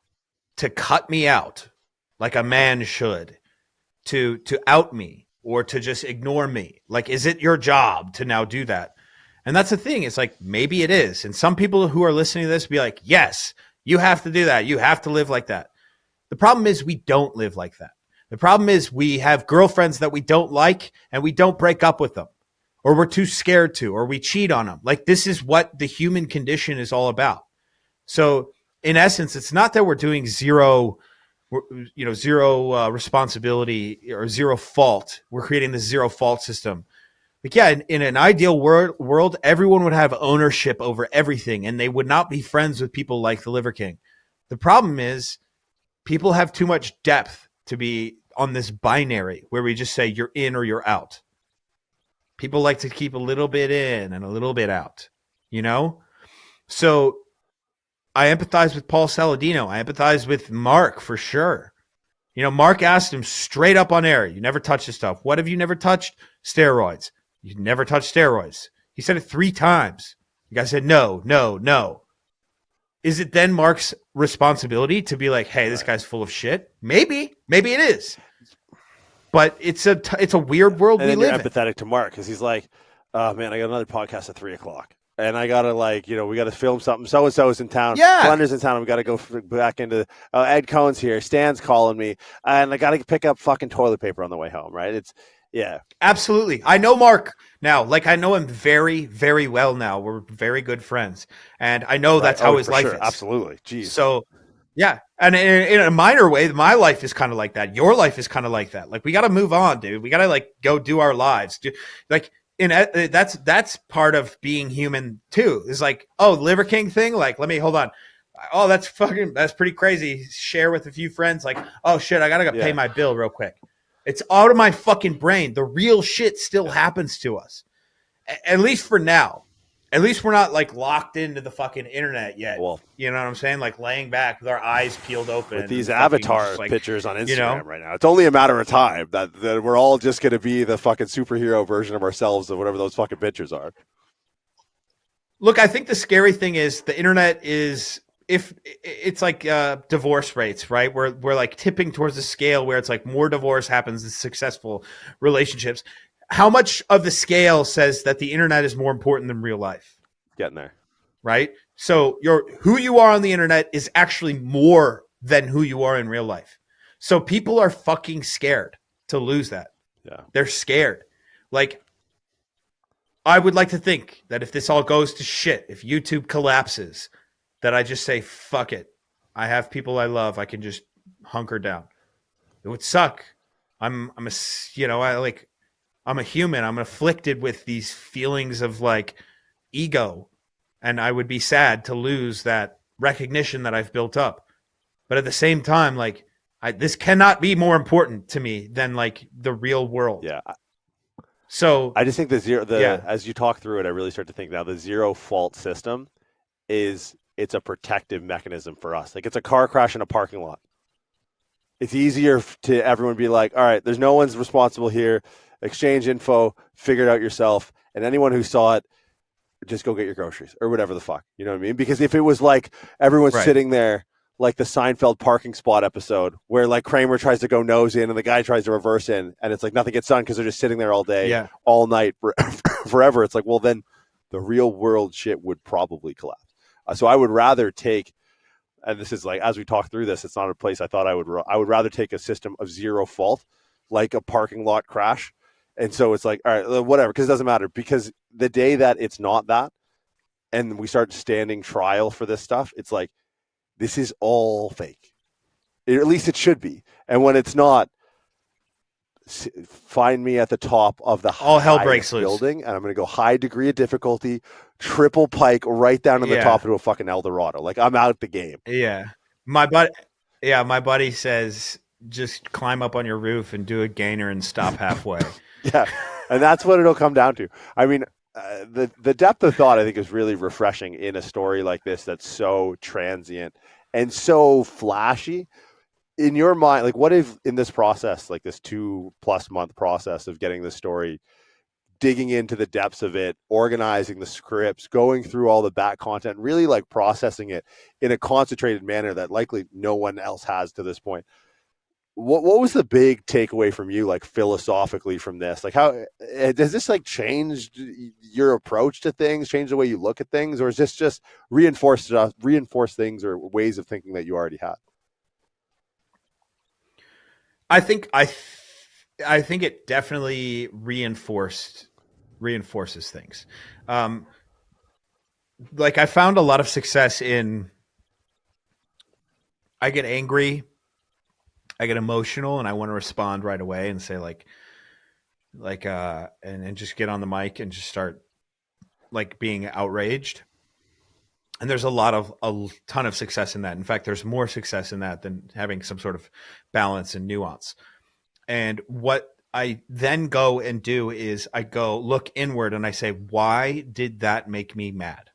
to cut me out like a man should, to out me or to just ignore me? Like, is it your job to now do that? And that's the thing. It's like, maybe it is. And some people who are listening to this be like, yes, you have to do that. You have to live like that. The problem is we don't live like that. The problem is we have girlfriends that we don't like and we don't break up with them, or we're too scared to, or we cheat on them. Like this is what the human condition is all about. So in essence, it's not that we're doing zero responsibility or zero fault. We're creating this zero fault system. Like, yeah, in an ideal world, everyone would have ownership over everything and they would not be friends with people like the Liver King. The problem is people have too much depth to be on this binary where we just say you're in or you're out. People like to keep a little bit in and a little bit out, you know? So I empathize with Paul Saladino. I empathize with Mark for sure. You know, Mark asked him straight up on air, you never touched this stuff. What have you never touched? Steroids. You never touched steroids. He said it 3 times. The guy said, no. is it then Mark's responsibility to be like, hey, this guy's full of shit? Maybe it is. But it's a weird world and we then you're live in. empathetic to Mark because he's like, oh man, I got another podcast at 3:00. And I gotta we gotta film something. So and so's in town. Yeah. Blender's in town. We gotta go back into. Ed Cohen's here. Stan's calling me, and I gotta pick up fucking toilet paper on the way home. Right? Absolutely. I know Mark now. Like I know him very, very well now. We're very good friends, and I know that's how his life is. Absolutely. Jeez. So, yeah, and in a minor way, my life is kind of like that. Your life is kind of like that. Like we got to move on, dude. We got to go do our lives. That's part of being human too. It's like, oh, Liver King thing. Like, let me hold on. Oh, that's pretty crazy. Share with a few friends. Like, oh shit, I gotta pay my bill real quick. It's out of my fucking brain. The real shit still happens to us, at least for now. At least we're not locked into the fucking internet yet. Well, you know what I'm saying? Like laying back with our eyes peeled open. With these avatar pictures on Instagram right now. It's only a matter of time that we're all just going to be the fucking superhero version of ourselves of whatever those fucking pictures are. Look, I think the scary thing is the internet is, if it's like divorce rates, right? We're tipping towards a scale where it's more divorce happens in successful relationships. How much of the scale says that the internet is more important than real life? Getting there. Right? So who you are on the internet is actually more than who you are in real life. So people are fucking scared to lose that. Yeah. They're scared. I would like to think that if this all goes to shit, if YouTube collapses, that I just say, fuck it. I have people I love. I can just hunker down. It would suck. I'm a human. I'm afflicted with these feelings of ego, and I would be sad to lose that recognition that I've built up. But at the same time, this cannot be more important to me than the real world. Yeah. So I just think as you talk through it, I really start to think now the zero fault system it's a protective mechanism for us. It's a car crash in a parking lot. It's easier to everyone be like, all right, there's no one's responsible here. Exchange info, figure it out yourself, and anyone who saw it, just go get your groceries or whatever the fuck. You know what I mean? Because if it was everyone's sitting there like the Seinfeld parking spot episode where Kramer tries to go nose in and the guy tries to reverse in and it's nothing gets done because they're just sitting there all day, all night, forever. It's well, then the real world shit would probably collapse. So I would rather take, and this is as we talk through this, it's not a place I thought I would rather take a system of zero fault, like a parking lot crash. And so it's all right, whatever, because it doesn't matter. Because the day that it's not that, and we start standing trial for this stuff, it's this is all fake. At least it should be. And when it's not, find me at the top of the all hell breaks loose building, and I'm going to go high degree of difficulty, triple pike right down to the top of a fucking El Dorado. I'm out the game. Yeah, my buddy says just climb up on your roof and do a gainer and stop halfway. Yeah, and that's what it'll come down to. I mean, the depth of thought I think is really refreshing in a story like this that's so transient and so flashy. In your mind, what if in this process, this 2+ month process of getting this story, digging into the depths of it, organizing the scripts, going through all the back content, really processing it in a concentrated manner that likely no one else has to this point. What was the big takeaway from you, philosophically from this? How does this changed your approach to things, change the way you look at things, or is this just reinforce things or ways of thinking that you already had? I think it definitely reinforces things. I found a lot of success in, I get angry, I get emotional, and I want to respond right away and say and just get on the mic and just start being outraged. And there's a ton of success in that. In fact, there's more success in that than having some sort of balance and nuance. And what I then go and do is I go look inward and I say, why did that make me mad?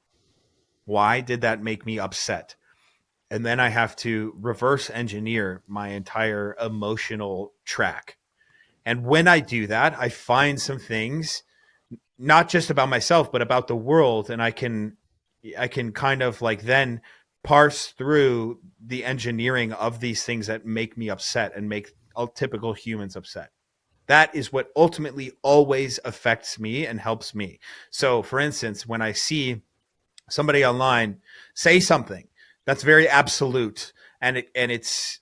Why did that make me upset? And then I have to reverse engineer my entire emotional track. And when I do that, I find some things, not just about myself, but about the world. And I can kind of then parse through the engineering of these things that make me upset and make typical humans upset. That is what ultimately always affects me and helps me. So, for instance, when I see somebody online say something that's very absolute and it's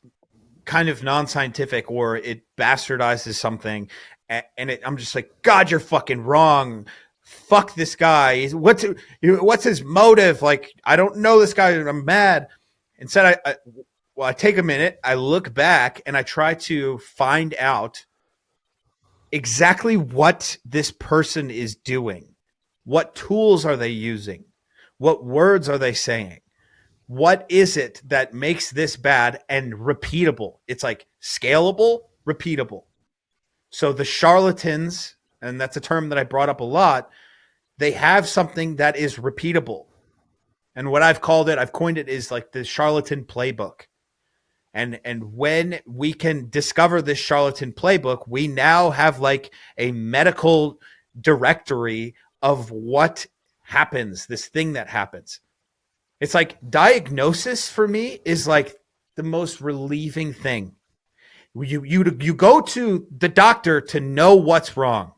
kind of non-scientific, or it bastardizes something, and I'm just like, God, you're fucking wrong. Fuck this guy. What's his motive? Like, I don't know this guy. I'm mad. Instead, I take a minute, I look back, and I try to find out exactly what this person is doing. What tools are they using? What words are they saying? What is it that makes this bad and repeatable? It's like scalable, repeatable. So the charlatans, and that's a term that I brought up a lot, they have something that is repeatable. And what I've coined it is like the charlatan playbook. And when we can discover this charlatan playbook, we now have like a medical directory of what happens, this thing that happens. It's like diagnosis for me is like the most relieving thing. You go to the doctor to know what's wrong.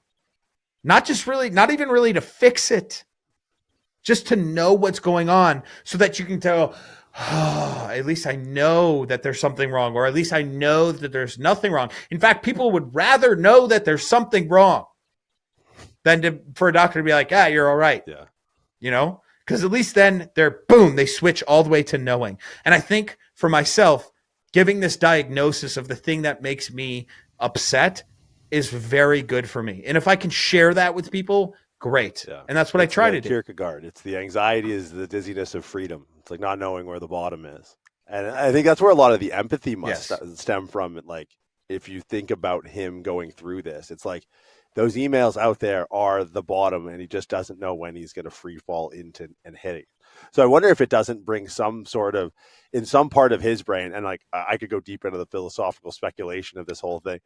Not even really to fix it. Just to know what's going on so that you can tell, oh, at least I know that there's something wrong, or at least I know that there's nothing wrong. In fact, people would rather know that there's something wrong than for a doctor to be like, you're all right. Yeah. You know? Because at least then they switch all the way to knowing. And I think for myself, giving this diagnosis of the thing that makes me upset is very good for me. And if I can share that with people, great. Yeah. And that's what I try to do. Kierkegaard. It's the anxiety is the dizziness of freedom. It's like not knowing where the bottom is. And I think that's where a lot of the empathy must stem from. Like, if you think about him going through this, it's like those emails out there are the bottom, and he just doesn't know when he's going to free fall into and hit it. So I wonder if it doesn't bring some sort of, in some part of his brain, and like I could go deep into the philosophical speculation of this whole thing.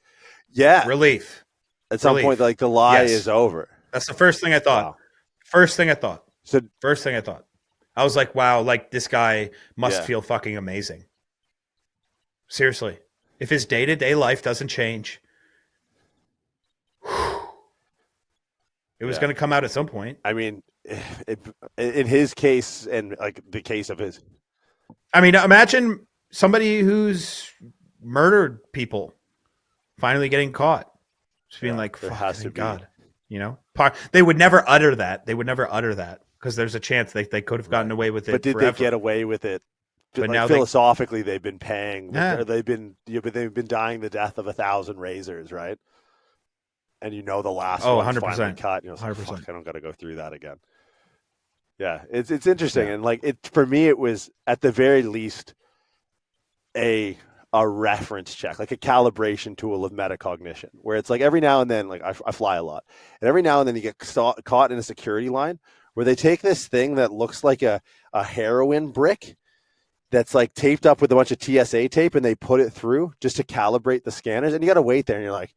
Yeah. Relief. At some point, like the lie is over. That's the first thing I thought. Wow. First thing I thought. I was like, wow, like this guy must feel fucking amazing. Seriously. If his day-to-day life doesn't change, it was going to come out at some point. I mean, in his case, and like the case of his. I mean, imagine somebody who's murdered people finally getting caught. Just being like, fuck, thank God. You know? They would never utter that. Because there's a chance they could have gotten away with it. But did forever. they get away with it? But like now philosophically, they've been paying. They've been dying the death of 1,000 razors, right? And the last one's 100%. finally cut. 100%. Fuck, I don't got to go through that again. Yeah, it's interesting, and like for me, it was at the very least a reference check, like a calibration tool of metacognition, where it's like every now and then, like I fly a lot, and every now and then you get caught in a security line where they take this thing that looks like a heroin brick that's like taped up with a bunch of TSA tape, and they put it through just to calibrate the scanners, and you got to wait there, and you're like,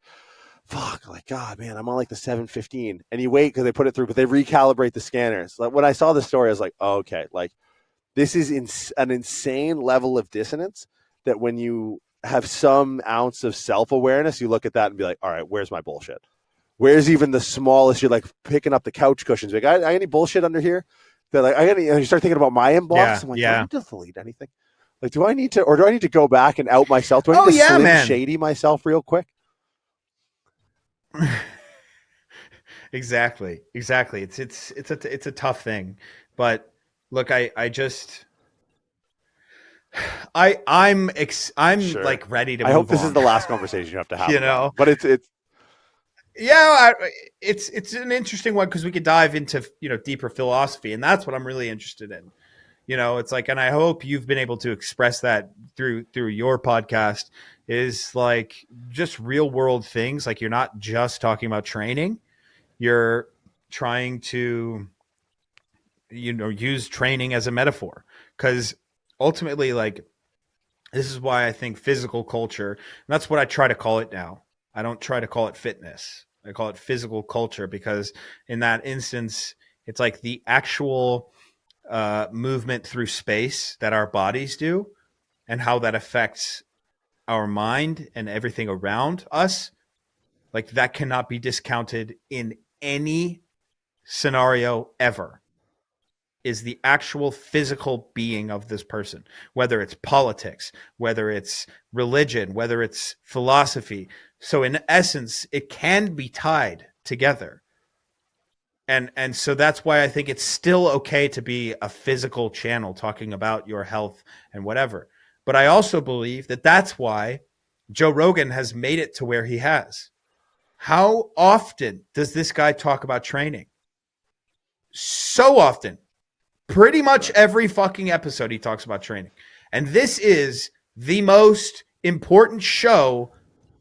fuck, like, God, man, I'm on like the 715, and you wait because they put it through, but they recalibrate the scanners. Like when I saw the story, I was like, oh, okay, like this is an insane level of dissonance that when you have some ounce of self-awareness, you look at that and be like, all right, where's my bullshit? Where's even the smallest? You're like picking up the couch cushions. Like, I got any bullshit under here? They're like, you start thinking about my inbox. Yeah, I'm like, do I need to delete anything? Like, do I need to go back and out myself? Do I need to Slim Shady myself real quick? Exactly. It's a tough thing, but look, I'm sure. Like ready to. I hope this is the last conversation you have to have. But it's an interesting one because we could dive into deeper philosophy, and that's what I'm really interested in. It's like, and I hope you've been able to express that through your podcast, is like just real world things. Like you're not just talking about training, you're trying to, use training as a metaphor, because ultimately, like, this is why I think physical culture, and that's what I try to call it now. I don't try to call it fitness. I call it physical culture, because in that instance, it's like the actual movement through space that our bodies do, and how that affects our mind and everything around us, like that cannot be discounted in any scenario ever, is the actual physical being of this person, whether it's politics, whether it's religion, whether it's philosophy. So in essence, it can be tied together. And so that's why I think it's still okay to be a physical channel talking about your health and whatever. But I also believe that that's why Joe Rogan has made it to where he has. How often does this guy talk about training? So often. Pretty much every fucking episode he talks about training. And this is the most important show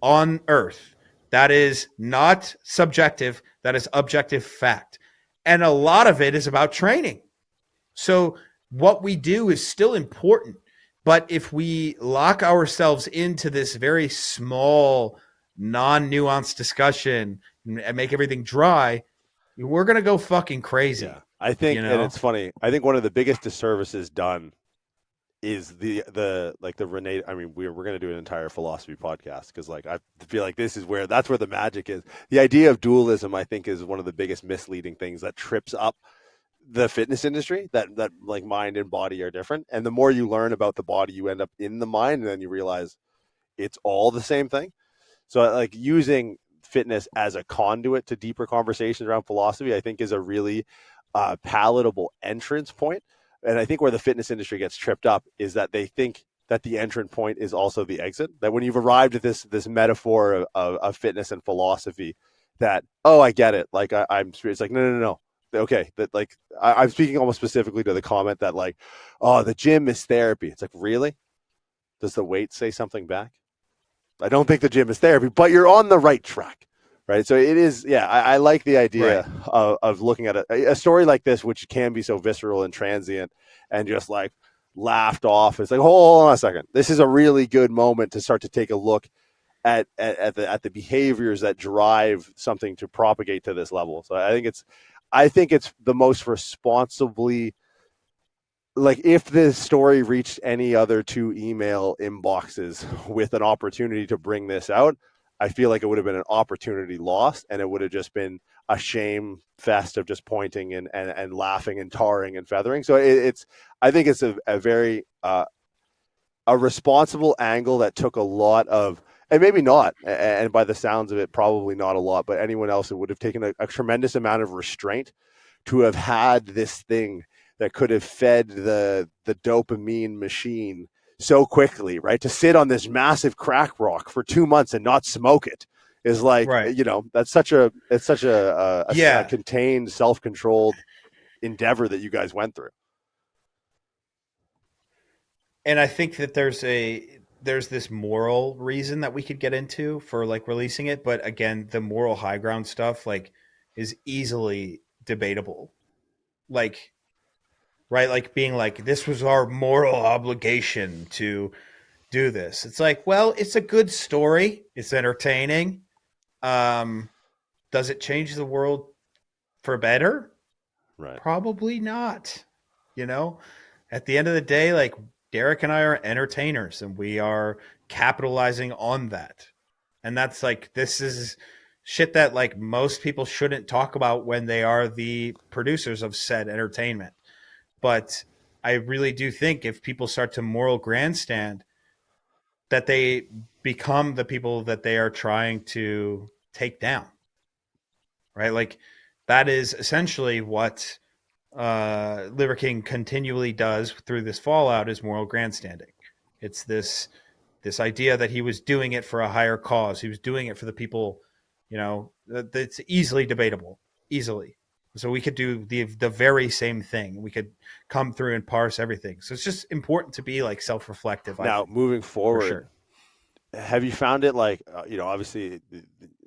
on earth. That is not subjective. That is objective fact. And a lot of it is about training. So what we do is still important. But if we lock ourselves into this very small, non-nuanced discussion and make everything dry, we're going to go fucking crazy. Yeah. I think, and it's funny, I think one of the biggest disservices done is the Renee. I mean, we're going to do an entire philosophy podcast because, like, I feel like that's where the magic is. The idea of dualism, I think, is one of the biggest misleading things that trips up the fitness industry. That like mind and body are different, and the more you learn about the body, you end up in the mind, and then you realize it's all the same thing. So, like, using fitness as a conduit to deeper conversations around philosophy, I think, is a really palatable entrance point. And I think where the fitness industry gets tripped up is that they think that the entrance point is also the exit. That when you've arrived at this metaphor of fitness and philosophy, that, oh, I get it. Like I'm, it's like, no. Okay. That, like, I'm speaking almost specifically to the comment that, like, oh, the gym is therapy. It's like, really? Does the weight say something back? I don't think the gym is therapy, but you're on the right track. Right. So it is. Yeah. I like the idea of looking at a story like this, which can be so visceral and transient and just like laughed off. It's like, hold on a second. This is a really good moment to start to take a look at the behaviors that drive something to propagate to this level. So I think it's the most responsibly, like, if this story reached any other two email inboxes with an opportunity to bring this out, I feel like it would have been an opportunity lost, and it would have just been a shame fest of just pointing and laughing and tarring and feathering. So I think it's a very a responsible angle that took a lot of, and maybe not, and by the sounds of it, probably not a lot, but anyone else, it would have taken a tremendous amount of restraint to have had this thing that could have fed the dopamine machine so quickly, right? To sit on this massive crack rock for 2 months and not smoke it is like, you know, it's such a contained, self-controlled endeavor that you guys went through. And I think that there's this moral reason that we could get into for, like, releasing it. But again, the moral high ground stuff, like, is easily debatable. Like, right? Like, being like, this was our moral obligation to do this. It's like, well, it's a good story. It's entertaining. Does it change the world for better? Right. Probably not. You know, at the end of the day, like, Derek and I are entertainers, and we are capitalizing on that. And that's like, this is shit that, like, most people shouldn't talk about when they are the producers of said entertainment. But I really do think if people start to moral grandstand, that they become the people that they are trying to take down. Right? Like, that is essentially what Liver King continually does through this fallout, is moral grandstanding. It's this idea that he was doing it for a higher cause. He was doing it for the people, you know, that's easily debatable, easily. So we could do the very same thing. We could come through and parse everything. So it's just important to be, like, self-reflective. Now, moving forward, sure. Have you found it, like, you know, obviously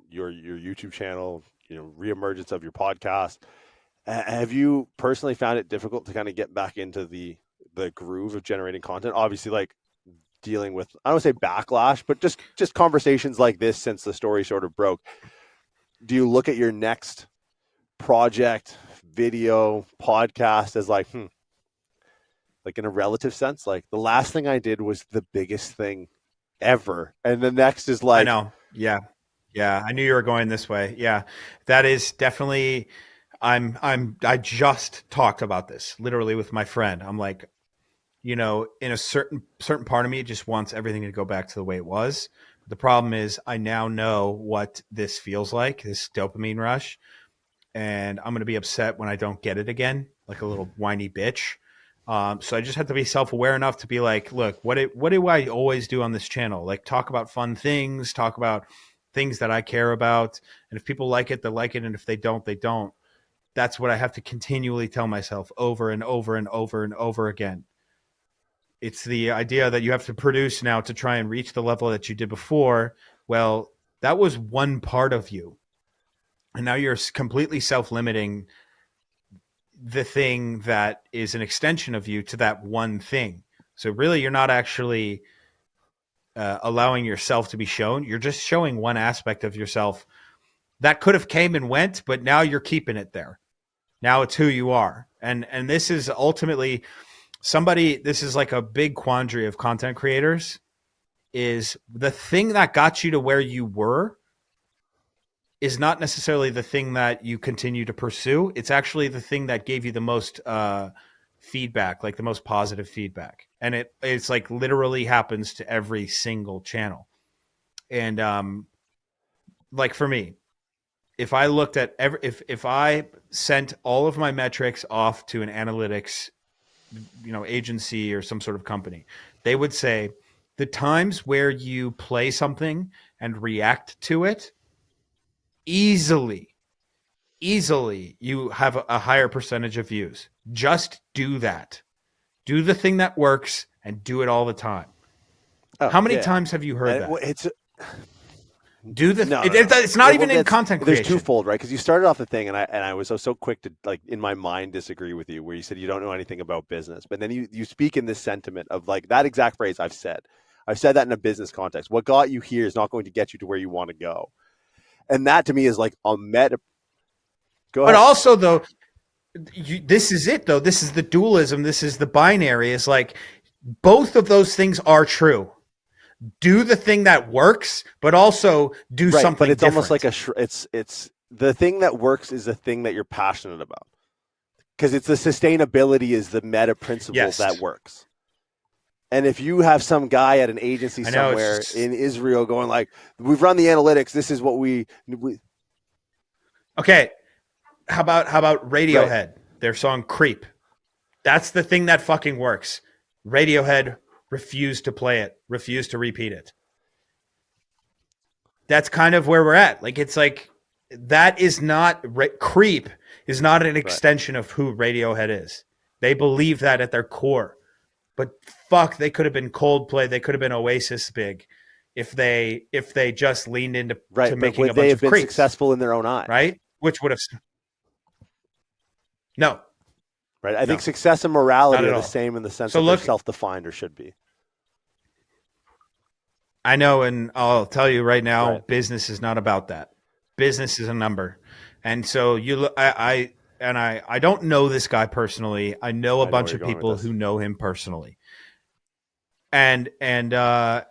your YouTube channel, you know, reemergence of your podcast, have you personally found it difficult to kind of get back into the groove of generating content? Obviously, like, dealing with, I don't want to say backlash, but just conversations like this since the story sort of broke. Do you look at your next project, video, podcast as like, like in a relative sense. Like the last thing I did was the biggest thing ever, and the next is like, I know, yeah, I knew you were going this way. Yeah, that is definitely. I just talked about this literally with my friend. I'm like, in a certain part of me, it just wants everything to go back to the way it was. The problem is I now know what this feels like, this dopamine rush, and I'm going to be upset when I don't get it again, like a little whiny bitch. So I just have to be self-aware enough to be like, look, what do I always do on this channel? Like talk about fun things, talk about things that I care about. And if people like it, they like it. And if they don't, they don't. That's what I have to continually tell myself over and over and over and over again. It's the idea that you have to produce now to try and reach the level that you did before. Well, that was one part of you. And now you're completely self-limiting the thing that is an extension of you to that one thing. So really, you're not actually allowing yourself to be shown. You're just showing one aspect of yourself that could have came and went, but now you're keeping it there. Now it's who you are. And this is ultimately this is like a big quandary of content creators, is the thing that got you to where you were is not necessarily the thing that you continue to pursue. It's actually the thing that gave you the most feedback, like the most positive feedback. And it's like literally happens to every single channel. And like for me, if I looked at if I sent all of my metrics off to an analytics, agency or some sort of company, they would say the times where you play something and react to it, easily you have a higher percentage of views. Just do that. Do the thing that works and do it all the time. How many times have you heard that? It's not even in content creation. There's twofold, right? Because you started off the thing, and I was so quick to, like, in my mind, disagree with you, where you said you don't know anything about business, but then you speak in this sentiment of like that exact phrase. I've said that in a business context. What got you here is not going to get you to where you want to go, and that to me is like a meta. Go ahead. But also, though, this is it. Though this is the dualism. This is the binary. Is like both of those things are true. Do the thing that works, but also do something but it's different. Almost like it's the thing that works is the thing that you're passionate about, because it's the sustainability is the meta principle that works. And if you have some guy at an agency somewhere in Israel going like, we've run the analytics, this is what we okay. How about Radiohead? Right. Their song Creep. That's the thing that fucking works. Radiohead refused to play it, refused to repeat it. That's kind of where we're at. Like, it's like, that is not, Creep is not an extension of who Radiohead is. They believe that at their core. But fuck, they could have been Coldplay, they could have been Oasis big if they just leaned into to making a bunch of creeps. Would they have been successful in their own eyes? Right? Which would have... No. Right. I think success and morality are the same in the sense that they're self-defined or should be. I know, and I'll tell you right now, business is not about that. Business is a number. And so I don't know this guy personally. I know a bunch of people who know him personally. And I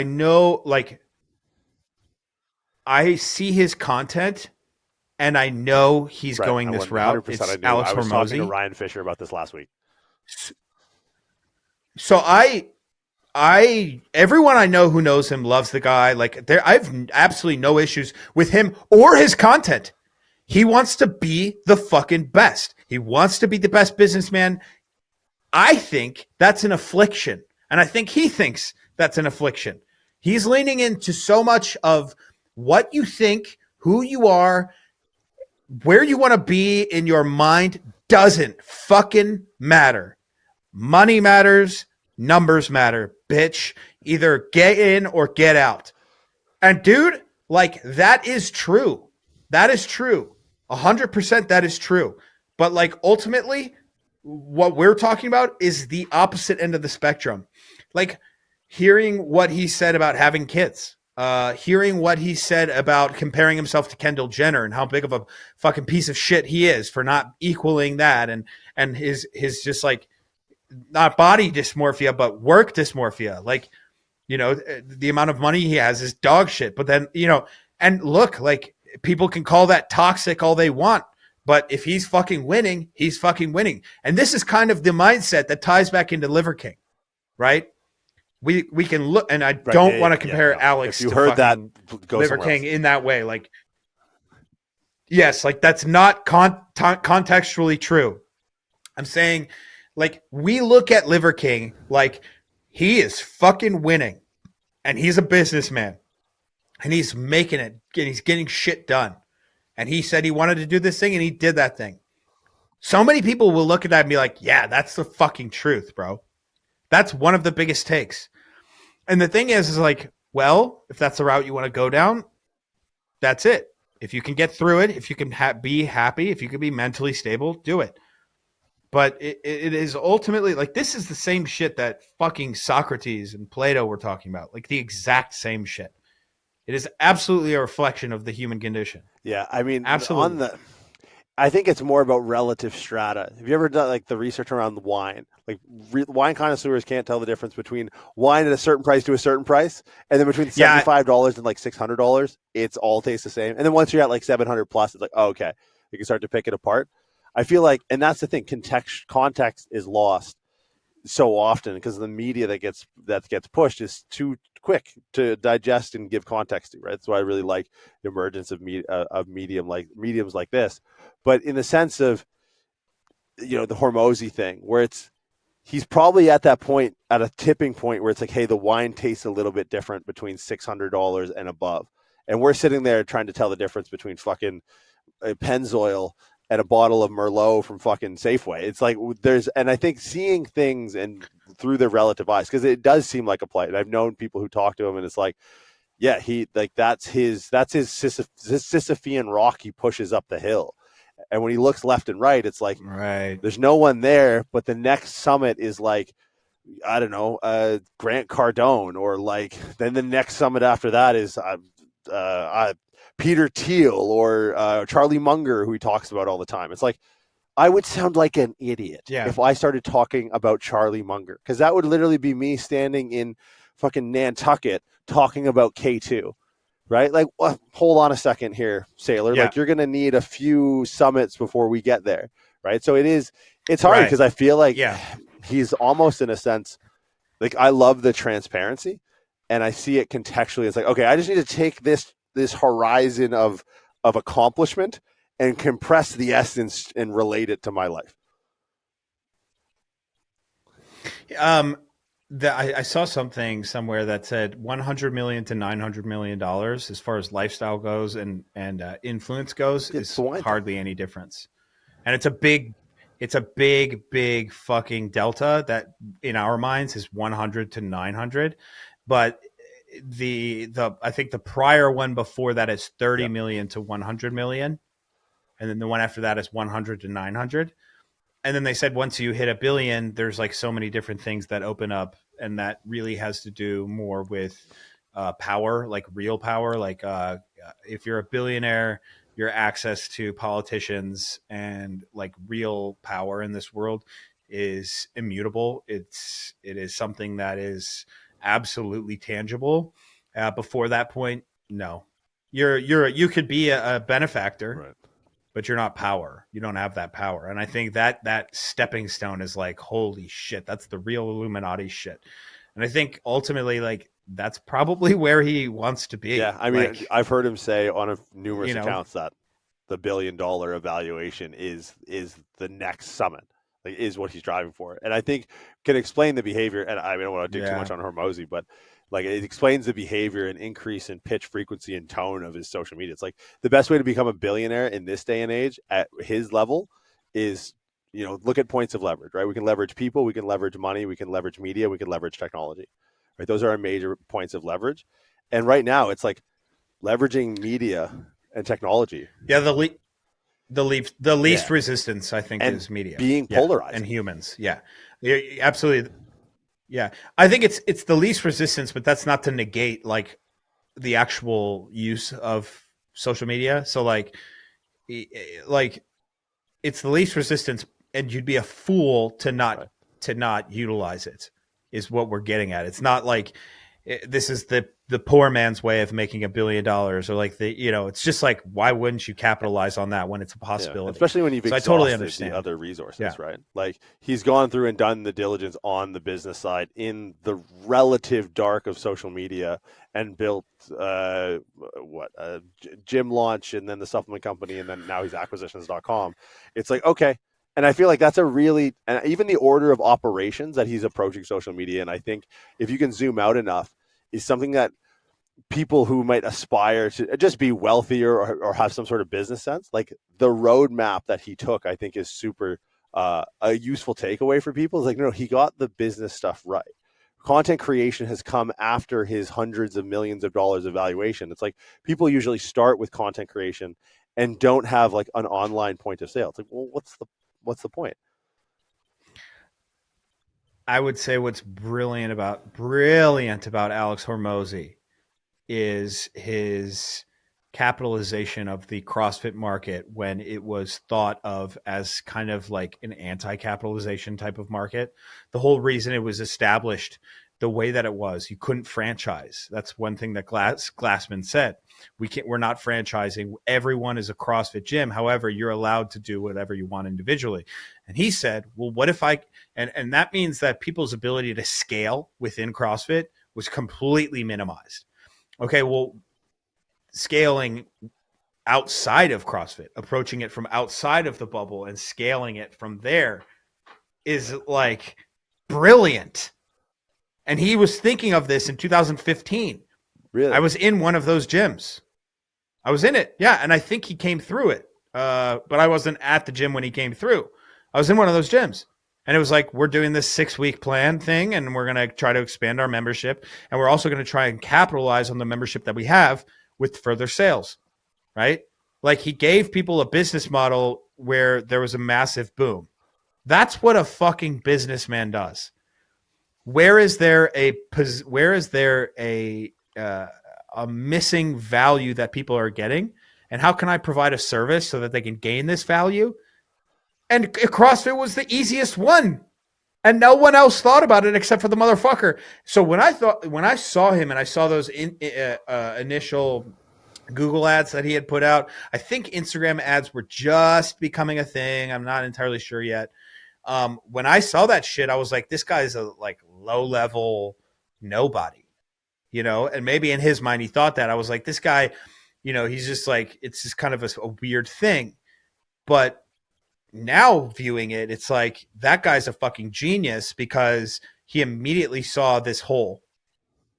know, like, I see his content and I know he's going this route. It's Alex Hormozi. I was talking to Ryan Fisher about this last week. So everyone I know who knows him loves the guy. Like, I have absolutely no issues with him or his content. He wants to be the fucking best. He wants to be the best businessman. I think that's an affliction. And I think he thinks that's an affliction. He's leaning into so much of what you think, who you are, where you want to be in your mind doesn't fucking matter. Money matters. Numbers matter, bitch. Either get in or get out. And dude, like, that is true. That is true. 100% that is true. But like, ultimately, what we're talking about is the opposite end of the spectrum. Like, hearing what he said about having kids, hearing what he said about comparing himself to Kendall Jenner and how big of a fucking piece of shit he is for not equaling that, and his just like not body dysmorphia, but work dysmorphia. Like, you know, the amount of money he has is dog shit. But then, you know, and look, like, people can call that toxic all they want, but if he's fucking winning, he's fucking winning. And this is kind of the mindset that ties back into Liver King, right? We can look, and I don't want to compare Alex if you to heard that, go Liver King else. in that way. Like, yes, like that's not contextually true. I'm saying, like, we look at Liver King like he is fucking winning, and he's a businessman, and he's making it, and he's getting shit done. And he said he wanted to do this thing, and he did that thing. So many people will look at that and be like, yeah, that's the fucking truth, bro. That's one of the biggest takes. And the thing is like, well, if that's the route you want to go down, that's it. If you can get through it, if you can be happy, if you can be mentally stable, do it. But it is ultimately like, this is the same shit that fucking Socrates and Plato were talking about. Like the exact same shit. It is absolutely a reflection of the human condition. Yeah, I mean, absolutely. I think it's more about relative strata. Have you ever done like the research around the wine? Like wine connoisseurs can't tell the difference between wine at a certain price to a certain price, and then between $75 and like $600, it's all tastes the same. And then once you're at like 700 plus, it's like, oh, okay, you can start to pick it apart. I feel like, and that's the thing, context is lost so often because the media that gets pushed is too quick to digest and give context to, right? That's why I really like the emergence of mediums like this. But in the sense of, you know, the Hormozy thing, where he's probably at that point, at a tipping point where it's like, hey, the wine tastes a little bit different between $600 and above. And we're sitting there trying to tell the difference between fucking Pennzoil and a bottle of Merlot from fucking Safeway. It's like and I think seeing things and through their relative eyes, because it does seem like a play. And I've known people who talk to him, and it's like, yeah, that's his Sisyphean rock he pushes up the hill. And when he looks left and right, it's like, right, there's no one there, but the next summit is like, I don't know, Grant Cardone, or like, then the next summit after that is Peter Thiel or Charlie Munger, who he talks about all the time. It's like, I would sound like an idiot if I started talking about Charlie Munger, because that would literally be me standing in fucking Nantucket talking about K2, right? Like, well, hold on a second here, Sailor. Like, you're going to need a few summits before we get there, right? So it's hard because I feel like he's almost, in a sense, like, I love the transparency, and I see it contextually. It's like, okay, I just need to take this horizon of accomplishment and compress the essence and relate it to my life. I saw something somewhere that said $100 million to $900 million as far as lifestyle goes and influence goes is hardly any difference. And it's a big fucking delta that in our minds is 100 to 900. But I think the prior one before that is 30 million to 100 million. And then the one after that is 100 to 900. And then they said, once you hit $1 billion, there's like so many different things that open up. And that really has to do more with power, like real power. Like if you're a billionaire, your access to politicians and like real power in this world is immutable. It is something that is absolutely tangible. Before that point, no, you could be a benefactor, right, but you're not power. You don't have that power. And I think that stepping stone is like, holy shit, that's the real Illuminati shit. And I think ultimately, like, that's probably where he wants to be. Yeah, I mean, like, I've heard him say on numerous accounts that the $1 billion evaluation is the next summit, like, is what he's driving for. And I think can explain the behavior. And I don't want to dig too much on Hormozy, but like, it explains the behavior and increase in pitch, frequency, and tone of his social media. It's like the best way to become a billionaire in this day and age at his level is, you know, look at points of leverage, right? We can leverage people, we can leverage money, we can leverage media, we can leverage technology, right? Those are our major points of leverage. And right now it's like leveraging media and technology. Yeah. The least resistance, I think, is media being polarized and humans. Yeah, absolutely. Yeah, I think it's the least resistance, but that's not to negate like the actual use of social media. So like it's the least resistance, and you'd be a fool to not to not utilize it is what we're getting at. It's not like this is the poor man's way of making $1 billion, or like it's just like, why wouldn't you capitalize on that when it's a possibility? Especially when you've exhausted I totally understand the other resources, right? Like he's gone through and done the diligence on the business side in the relative dark of social media and built a gym launch and then the supplement company and then now he's acquisitions.com. It's like, okay. And I feel like that's and even the order of operations that he's approaching social media. And I think if you can zoom out enough, is something that people who might aspire to just be wealthier or have some sort of business sense, like the roadmap that he took, I think is super a useful takeaway for people. It's like, no, he got the business stuff right. Content creation has come after his hundreds of millions of dollars of valuation. It's like people usually start with content creation and don't have like an online point of sale. It's like, well, what's the point? I would say what's brilliant about Alex Hormozi is his capitalization of the CrossFit market when it was thought of as kind of like an anti-capitalization type of market. The whole reason it was established the way that it was, you couldn't franchise. That's one thing that Glassman said. We're not franchising. Everyone is a CrossFit gym. However, you're allowed to do whatever you want individually. And he said, well, what if and that means that people's ability to scale within CrossFit was completely minimized. Okay, well, scaling outside of CrossFit, approaching it from outside of the bubble and scaling it from there is like brilliant. And he was thinking of this in 2015. Really? I was in one of those gyms. I was in it. Yeah. And I think he came through it. But I wasn't at the gym when he came through. I was in one of those gyms. And it was like, we're doing this 6-week plan thing, and we're going to try to expand our membership. And we're also going to try and capitalize on the membership that we have with further sales, right? Like he gave people a business model where there was a massive boom. That's what a fucking businessman does. Where is there a missing value that people are getting? And how can I provide a service so that they can gain this value? And CrossFit was the easiest one. And no one else thought about it except for the motherfucker. So when I saw him and I saw those initial Google ads that he had put out, I think Instagram ads were just becoming a thing. I'm not entirely sure yet. When I saw that shit, I was like, this guy's a like low level nobody, and maybe in his mind, he thought that. I was like, this guy, he's just like, it's just kind of a weird thing. But now viewing it, it's like that guy's a fucking genius because he immediately saw this hole.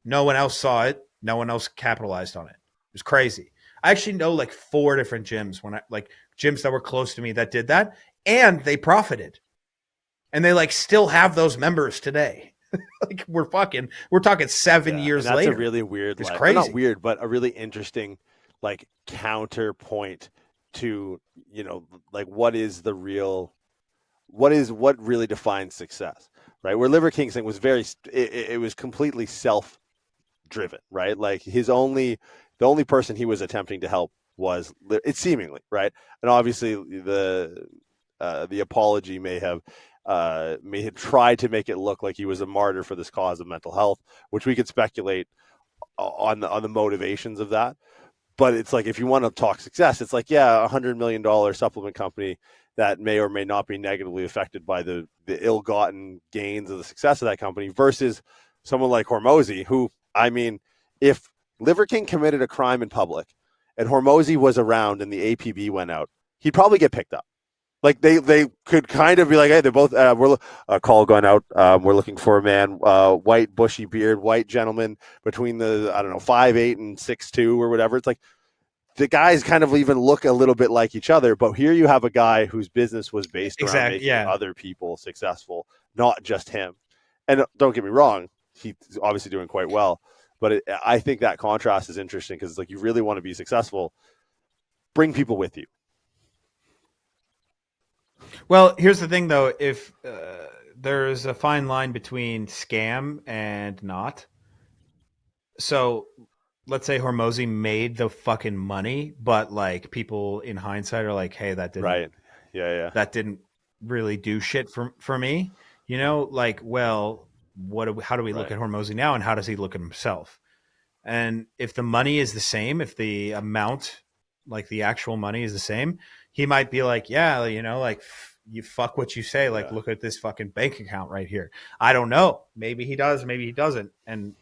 No one else saw it. No one else capitalized on it. It was crazy. I actually know like 4 different gyms gyms that were close to me that did that, and they profited. And they like still have those members today. Like we're talking 7 years that's later. That's a really weird, it's crazy. Not weird, but a really interesting like counterpoint to, like what really defines success, right? Where Liver King's thing was it was completely self-driven, right? Like the only person he was attempting to help was it seemingly, right? And obviously the apology may have tried to make it look like he was a martyr for this cause of mental health, which we could speculate on the motivations of that. But it's like, if you want to talk success, it's like, yeah, $100 million supplement company that may or may not be negatively affected by the ill-gotten gains of the success of that company versus someone like Hormozi, who, I mean, if Liver King committed a crime in public and Hormozi was around and the APB went out, he'd probably get picked up. Like they could kind of be like, hey, they're both we're a call going out. We're looking for a man, white, bushy beard, white gentleman between the 5'8" and 6'2" or whatever. It's like the guys kind of even look a little bit like each other. But here you have a guy whose business was based around making other people successful, not just him. And don't get me wrong, he's obviously doing quite well. But I think that contrast is interesting because it's like, you really want to be successful, bring people with you. Well, here's the thing, though. If there's a fine line between scam and not. So let's say Hormozi made the fucking money, but like people in hindsight are like, hey, that didn't right. Yeah. That didn't really do shit for me. like, well, how do we look at Hormozy now, and how does he look at himself? And if the money is the same, if the amount, like the actual money is the same, he might be like, yeah, like you fuck what you say. Like, look at this fucking bank account right here. I don't know. Maybe he does, maybe he doesn't. And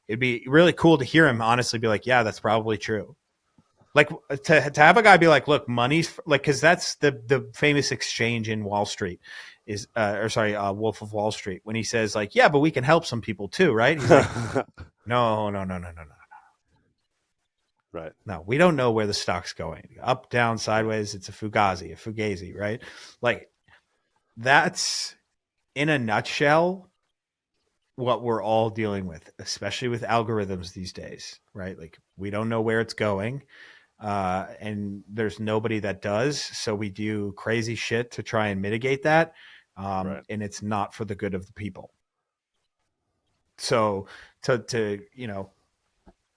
it'd be really cool to hear him honestly be like, yeah, that's probably true. Like to have a guy be like, look, money's like, because that's the famous exchange in Wall Street is, Wolf of Wall Street, when he says like, yeah, but we can help some people too, right? He's like, no. Right. No, we don't know where the stock's going. Up, down, sideways. It's a fugazi, right? Like that's in a nutshell what we're all dealing with, especially with algorithms these days, right? Like we don't know where it's going. And there's nobody that does. So we do crazy shit to try and mitigate that. And it's not for the good of the people. So to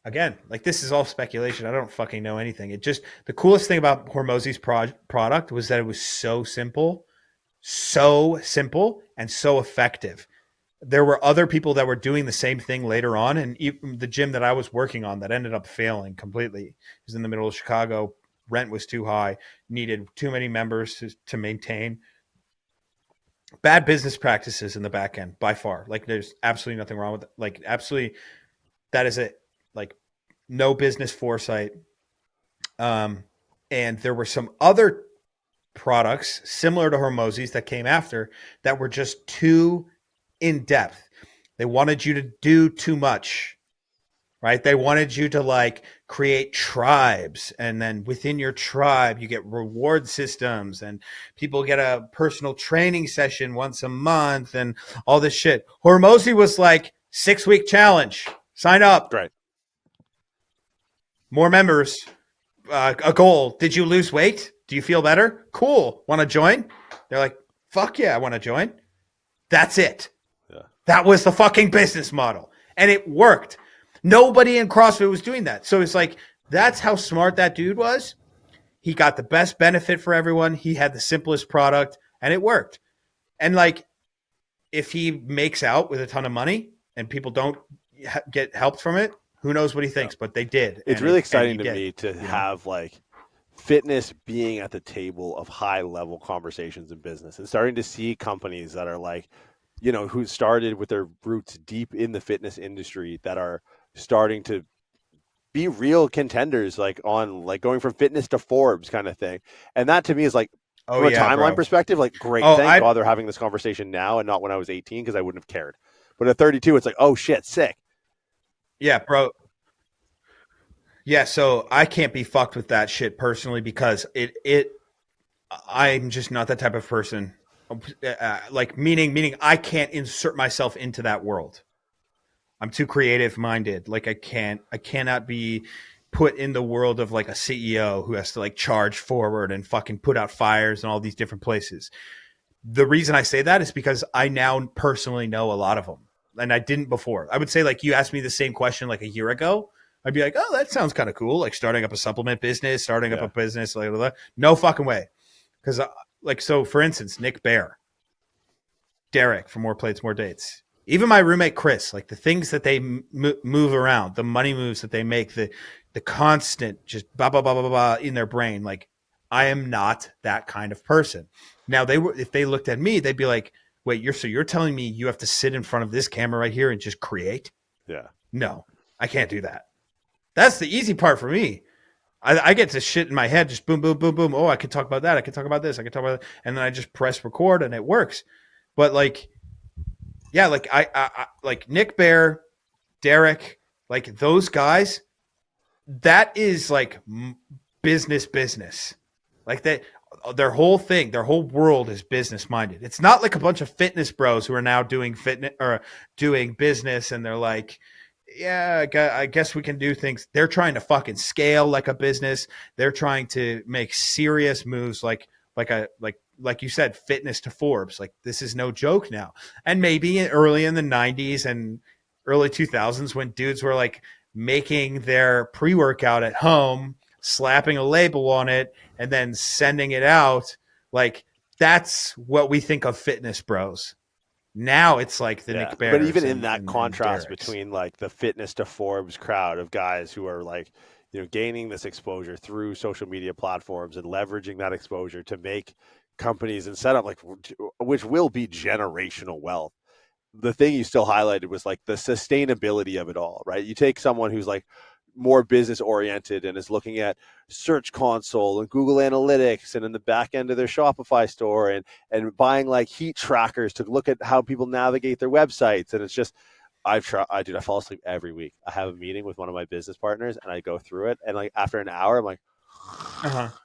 again, like this is all speculation. I don't fucking know anything. It just, the coolest thing about Hormozy's product was that it was so simple and so effective. There were other people that were doing the same thing later on. And even the gym that I was working on that ended up failing completely. It was in the middle of Chicago. Rent was too high, needed too many members to maintain. Bad business practices in the back end by far. Like there's absolutely nothing wrong with it. Like absolutely, that is it. Like no business foresight. And there were some other products similar to Hormozy's that came after that were just too in depth. They wanted you to do too much, right? They wanted you to like create tribes, and then within your tribe you get reward systems, and people get a personal training session once a month and all this shit. Hormozy was like 6-week challenge, sign up, Right? More members, a goal. Did you lose weight? Do you feel better? Cool. Want to join? They're like, fuck yeah, I want to join. That's it. That was the fucking business model. And it worked. Nobody in CrossFit was doing that. So it's like, that's how smart that dude was. He got the best benefit for everyone. He had the simplest product and it worked. And like, if he makes out with a ton of money and people don't get helped from it, who knows what he thinks, but they did. It's really exciting to me to have like fitness being at the table of high level conversations in business, and starting to see companies that are like, who started with their roots deep in the fitness industry that are starting to be real contenders, like on like going from fitness to Forbes kind of thing. And that to me is like, from a timeline perspective, like great. Thank God they're having this conversation now and not when I was 18, because I wouldn't have cared. But at 32, it's like, oh shit, sick. Yeah, bro. Yeah, so I can't be fucked with that shit personally, because I'm just not that type of person. Like meaning I can't insert myself into that world. I'm too creative minded. Like I cannot be put in the world of like a CEO who has to like charge forward and fucking put out fires in all these different places. The reason I say that is because I now personally know a lot of them, and I didn't before. I would say, like, you asked me the same question like a year ago, I'd be like, oh, that sounds kind of cool. Like starting up a supplement business, starting up a business, like, blah, blah. No fucking way. Because like, so for instance, Nick Bear, Derek from More Plates, More Dates, even my roommate, Chris, like the things that they move around, the money moves that they make, the constant just blah, blah, blah, blah, blah in their brain. Like, I am not that kind of person. Now if they looked at me, they'd be like, wait, you're telling me you have to sit in front of this camera right here and just create? Yeah. No, I can't do that. That's the easy part for me. I get to shit in my head, just boom, boom, boom, boom. Oh, I can talk about that. I can talk about this. I can talk about that. And then I just press record and it works. But like, yeah, like I like Nick Bear, Derek, like those guys, that is like business. Like their whole thing, their whole world is business minded. It's not like a bunch of fitness bros who are now doing fitness or doing business and they're like, yeah, I guess we can do things. They're trying to fucking scale like a business. They're trying to make serious moves like you said, fitness to Forbes. Like, this is no joke now. And maybe early in the 90s and early 2000s when dudes were like making their pre-workout at home, slapping a label on it, and then sending it out, like that's what we think of fitness bros. Now it's like the Nick Bears. But even in that and contrast Derek's. between like the fitness to Forbes crowd of guys who are like, gaining this exposure through social media platforms and leveraging that exposure to make companies and set up like, which will be generational wealth. The thing you still highlighted was like the sustainability of it all, right? You take someone who's like more business oriented and is looking at Search Console and Google Analytics and in the back end of their Shopify store and buying like heat trackers to look at how people navigate their websites. And it's just, I fall asleep every week. I have a meeting with one of my business partners and I go through it. And like after an hour, I'm like,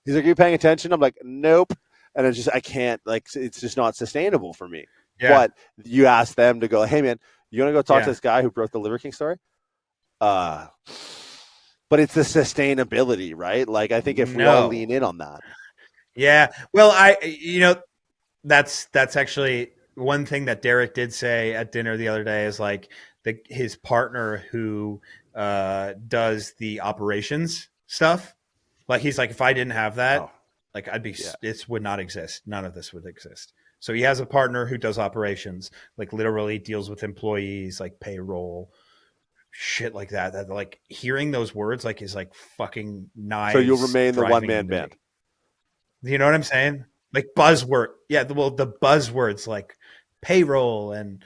he's like, are you paying attention? I'm like, nope. And it's just, I can't, like, it's just not sustainable for me. Yeah. But you ask them to go, hey man, you want to go talk to this guy who broke the Liver King story? But it's the sustainability, right? Like, I think if we all lean in on that. Yeah. Well, that's actually one thing that Derek did say at dinner the other day is like his partner who does the operations stuff. Like, he's like, if I didn't have that, like this would not exist. None of this would exist. So he has a partner who does operations, like literally deals with employees, like payroll, shit like that. That like hearing those words like is like fucking knives. So you'll remain the one-man band. You know what I'm saying? Like buzzword. Yeah. Well, the buzzwords like payroll and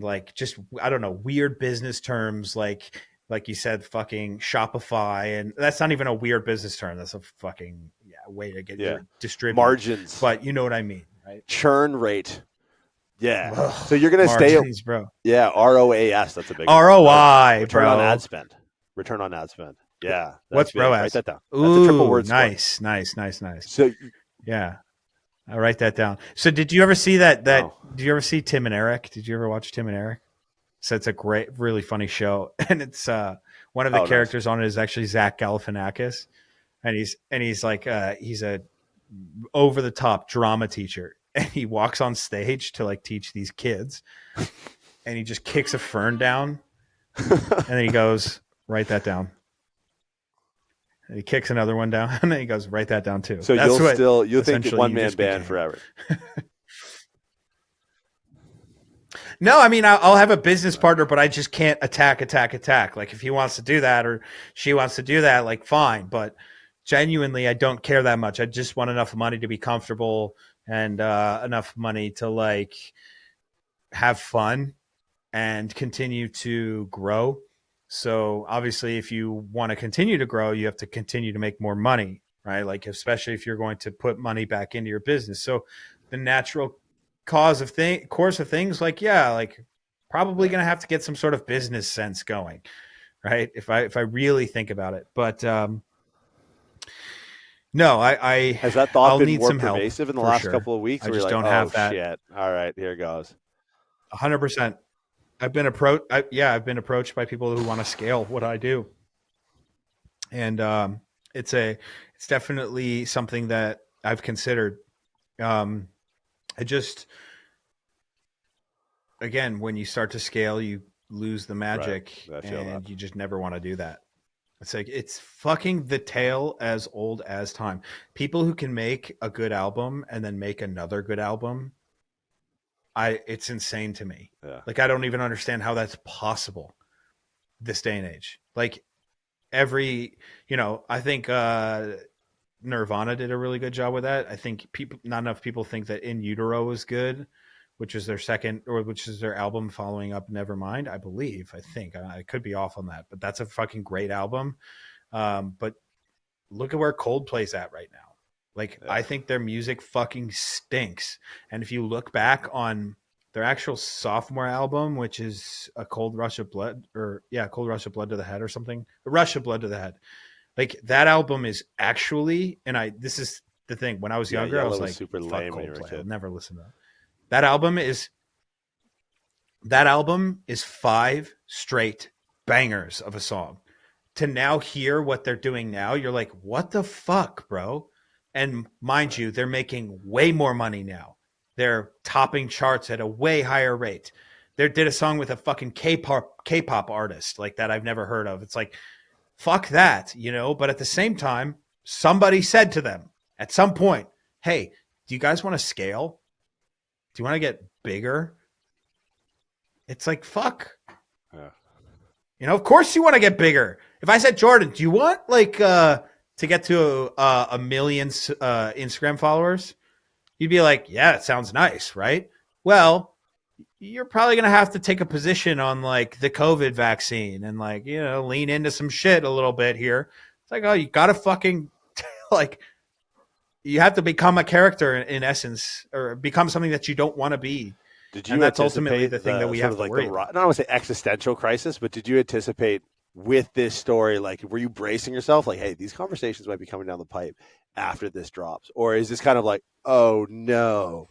like just, I don't know, weird business terms like you said, fucking Shopify. And that's not even a weird business term. That's a fucking way to get your distributed margins. But you know what I mean, right? Churn rate. Yeah. Ugh, so you're going to stay. Bro. Yeah. ROAS. That's a big ROI, Return bro. on ad spend. Return on ad spend. Yeah. What's big. ROAS? Write that down. Ooh, that's a triple word nice. So yeah. I'll write that down. So did you ever see that did you ever see Tim and Eric? Did you ever watch Tim and Eric? So it's a great, really funny show. And it's one of the characters on it is actually Zach Galifianakis. And he's like he's a over the top drama teacher. And he walks on stage to like teach these kids. And he just kicks a fern down. And then he goes, write that down. And he kicks another one down, and then he goes, write that down too. So you'll think one-man band forever. No, I mean, I'll have a business partner, but I just can't attack. Like if he wants to do that or she wants to do that, like fine. But genuinely, I don't care that much. I just want enough money to be comfortable and enough money to like have fun and continue to grow. So obviously, if you want to continue to grow, you have to continue to make more money, right? Like, especially if you're going to put money back into your business. So the natural course of things, like, probably going to have to get some sort of business sense going, right? If I really think about it, but no, I has that thought I'll been need more some pervasive help in the last couple of weeks? I just don't have that. Shit. All right, here it goes. 100%. I've been approached by people who want to scale what I do. And it's definitely something that I've considered. Again, when you start to scale, you lose the magic, and you just never want to do that. It's like, it's fucking the tale as old as time. People who can make a good album and then make another good album, it's insane to me. Yeah. Like, I don't even understand how that's possible this day and age. Like I think Nirvana did a really good job with that. I think not enough people think that In Utero was good, which is their album following up Nevermind, I believe. I could be off on that, but that's a fucking great album. But look at where Coldplay's at right now. Like, I think their music fucking stinks. And if you look back on their actual sophomore album, which is a Cold Rush of Blood to the Head or something, a Rush of Blood to the Head. Like, that album is actually, this is the thing. When I was younger, I was like, super fuck lame when you were a Coldplay. kid. I'll never listen to that. That album is 5 straight bangers of a song. To now hear what they're doing now, you're like, what the fuck, bro? And mind you, they're making way more money now. They're topping charts at a way higher rate. They did a song with a fucking K-pop artist like that I've never heard of. It's like, fuck that, But at the same time, somebody said to them at some point, hey, do you guys want to scale? Do you want to get bigger? it's like, fuck. Yeah. You know, of course you want to get bigger. If I said, Jordan, do you want to get to a million Instagram followers? You'd be like, yeah, it sounds nice, right? Well, you're probably going to have to take a position on like the COVID vaccine and like, you know, lean into some shit a little bit here. It's like, oh, you got to fucking like, you have to become a character in essence, or become something that you don't want to be. Did you and that's anticipate ultimately the thing that we have to worry about. I don't want to say existential crisis, but did you anticipate with this story, like, were you bracing yourself like, hey, these conversations might be coming down the pipe after this drops? Or is this kind of like, oh, no?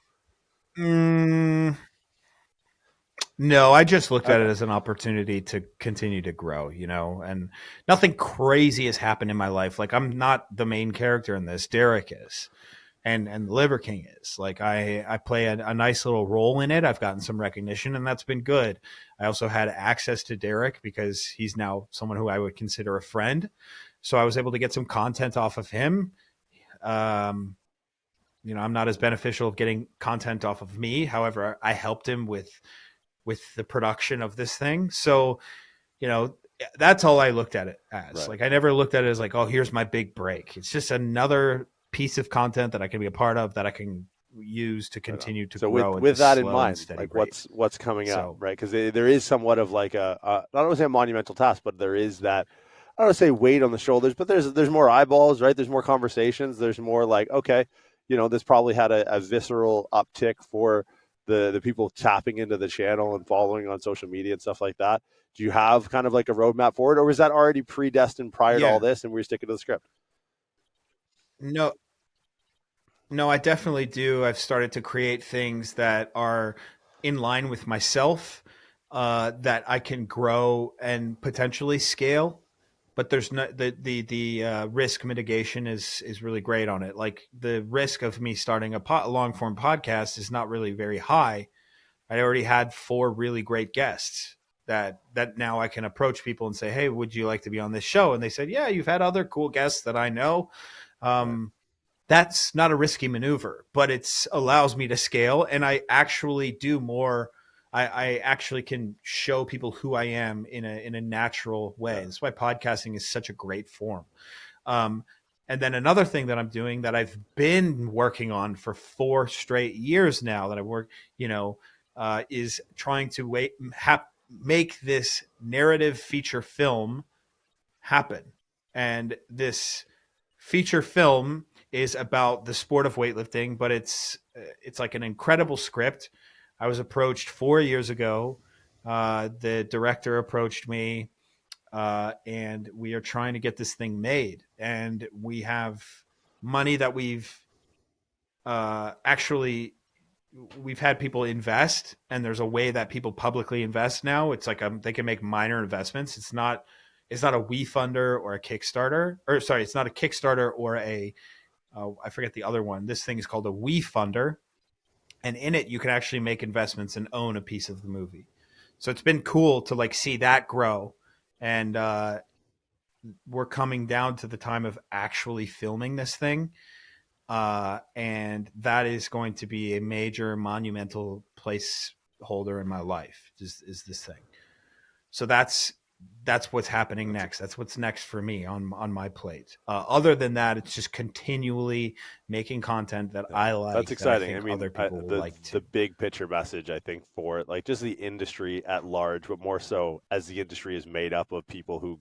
No, I just looked at it as an opportunity to continue to grow, you know, and nothing crazy has happened in my life. Like, I'm not the main character in this. Derek is, and Liver King is. Like, I play a nice little role in it. I've gotten some recognition, and that's been good. I also had access to Derek because he's now someone who I would consider a friend. So I was able to get some content off of him. You know, I'm not as beneficial of getting content off of me. However, I helped him with the production of this thing. So, you know, that's all I looked at it as. Right. Like, I never looked at it as like, oh, here's my big break. It's just another piece of content that I can be a part of, that I can use to continue to grow. With that in mind, like rate. what's coming up, right? Because there is somewhat of like I don't want to say a monumental task, but there is that, I don't want to say weight on the shoulders, but there's more eyeballs, right? There's more conversations. There's more like, okay, you know, this probably had a visceral uptick for the people tapping into the channel and following on social media and stuff like that. Do you have kind of like a roadmap for it, or was that already predestined prior to all this and we're sticking to the script? No, I definitely do. I've started to create things that are in line with myself, that I can grow and potentially scale. But there's no the risk mitigation is really great on it. Like, the risk of me starting a long form podcast is not really very high. I already had 4 really great guests that now I can approach people and say, hey, would you like to be on this show? And they said, yeah, you've had other cool guests that I know. That's not a risky maneuver, but it allows me to scale, and I actually do more. I actually can show people who I am in a natural way. That's why podcasting is such a great form. And then another thing that I'm doing that I've been working on for 4 straight years now that I work, you know, is trying to make this narrative feature film happen. And this feature film is about the sport of weightlifting, but it's like an incredible script. I was approached 4 years ago. The director approached me, and we are trying to get this thing made. And we have money that we've had people invest, and there's a way that people publicly invest now. It's like they can make minor investments. It's not a WeFunder or a Kickstarter, or sorry, it's not a Kickstarter or I forget the other one. This thing is called a WeFunder. And in it, you can actually make investments and own a piece of the movie. So it's been cool to like see that grow. And we're coming down to the time of actually filming this thing. And that is going to be a major monumental placeholder in my life, is this thing. So that's what's happening next. That's what's next for me on my plate. Other than that, it's just continually making content that I like. That's exciting. I mean, other people will like too. The big picture message, I think, for it, like just the industry at large, but more so as the industry is made up of people who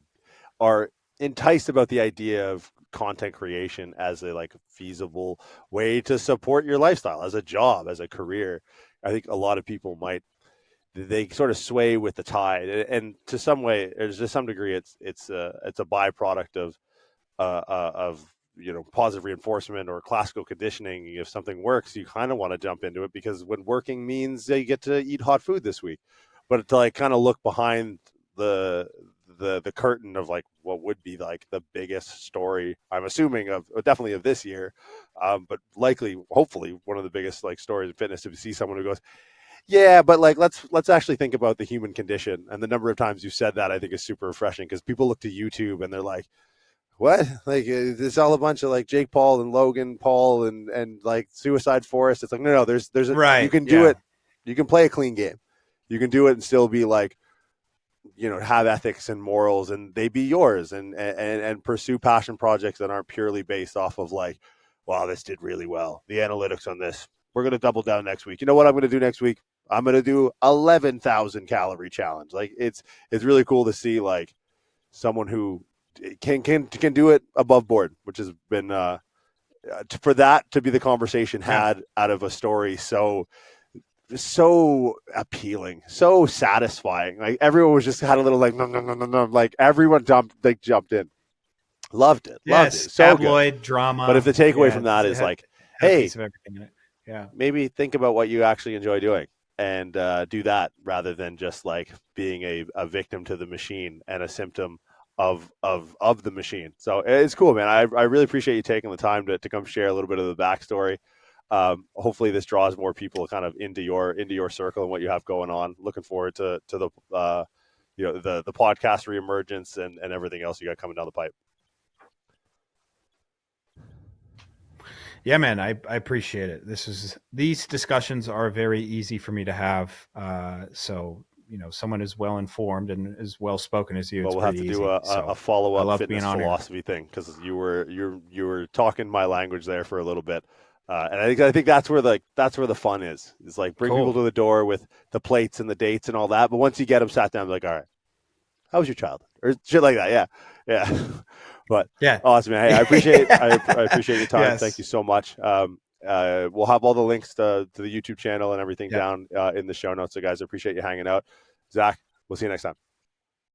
are enticed about the idea of content creation as a like feasible way to support your lifestyle, as a job, as a career. I think a lot of people they sort of sway with the tide, and to some way, there's to some degree, it's a byproduct of you know, positive reinforcement or classical conditioning. If something works, you kind of want to jump into it, because when working means you get to eat hot food this week. But to like kind of look behind the curtain of like what would be like the biggest story, I'm assuming definitely of this year, but likely, hopefully, one of the biggest like stories in fitness, to see someone who goes, yeah, but like let's actually think about the human condition. And the number of times you said that, I think, is super refreshing, because people look to YouTube and they're like, what? Like, it's all a bunch of like Jake Paul and Logan Paul and like Suicide Forest. It's like, no, there's a, right. You can do it. You can play a clean game. You can do it and still be like, have ethics and morals, and they be yours, and pursue passion projects that aren't purely based off of like, wow, this did really well. The analytics on this, we're going to double down next week. You know what I'm going to do next week? I'm going to do 11,000 calorie challenge. Like it's really cool to see like someone who can do it above board, which has been for that to be the conversation had out of a story so appealing, so satisfying. Like everyone was just had a little like no. Like everyone jumped in, loved it. Yes, so tabloid good. drama. But if the takeaway from that is like, hey, piece of everything in it. Yeah, maybe think about what you actually enjoy doing and do that rather than just like being a victim to the machine and a symptom of the machine. So it's cool, man. I really appreciate you taking the time to come share a little bit of the backstory. Hopefully this draws more people kind of into your circle and what you have going on. Looking forward to the the podcast reemergence and everything else you got coming down the pipe. Yeah, man, I appreciate it. These discussions are very easy for me to have. So someone as well informed and as well spoken as you. Well, we'll have to do a follow up fitness philosophy thing, because you were talking my language there for a little bit. And I think that's where the fun is. It's like bring people to the door with the plates and the dates and all that. But once you get them sat down, like, all right, how was your childhood or shit like that? Yeah. But awesome, man. Hey, I appreciate your time. Yes. Thank you so much. We'll have all the links to the YouTube channel and everything down in the show notes. So guys, I appreciate you hanging out. Zach, we'll see you next time.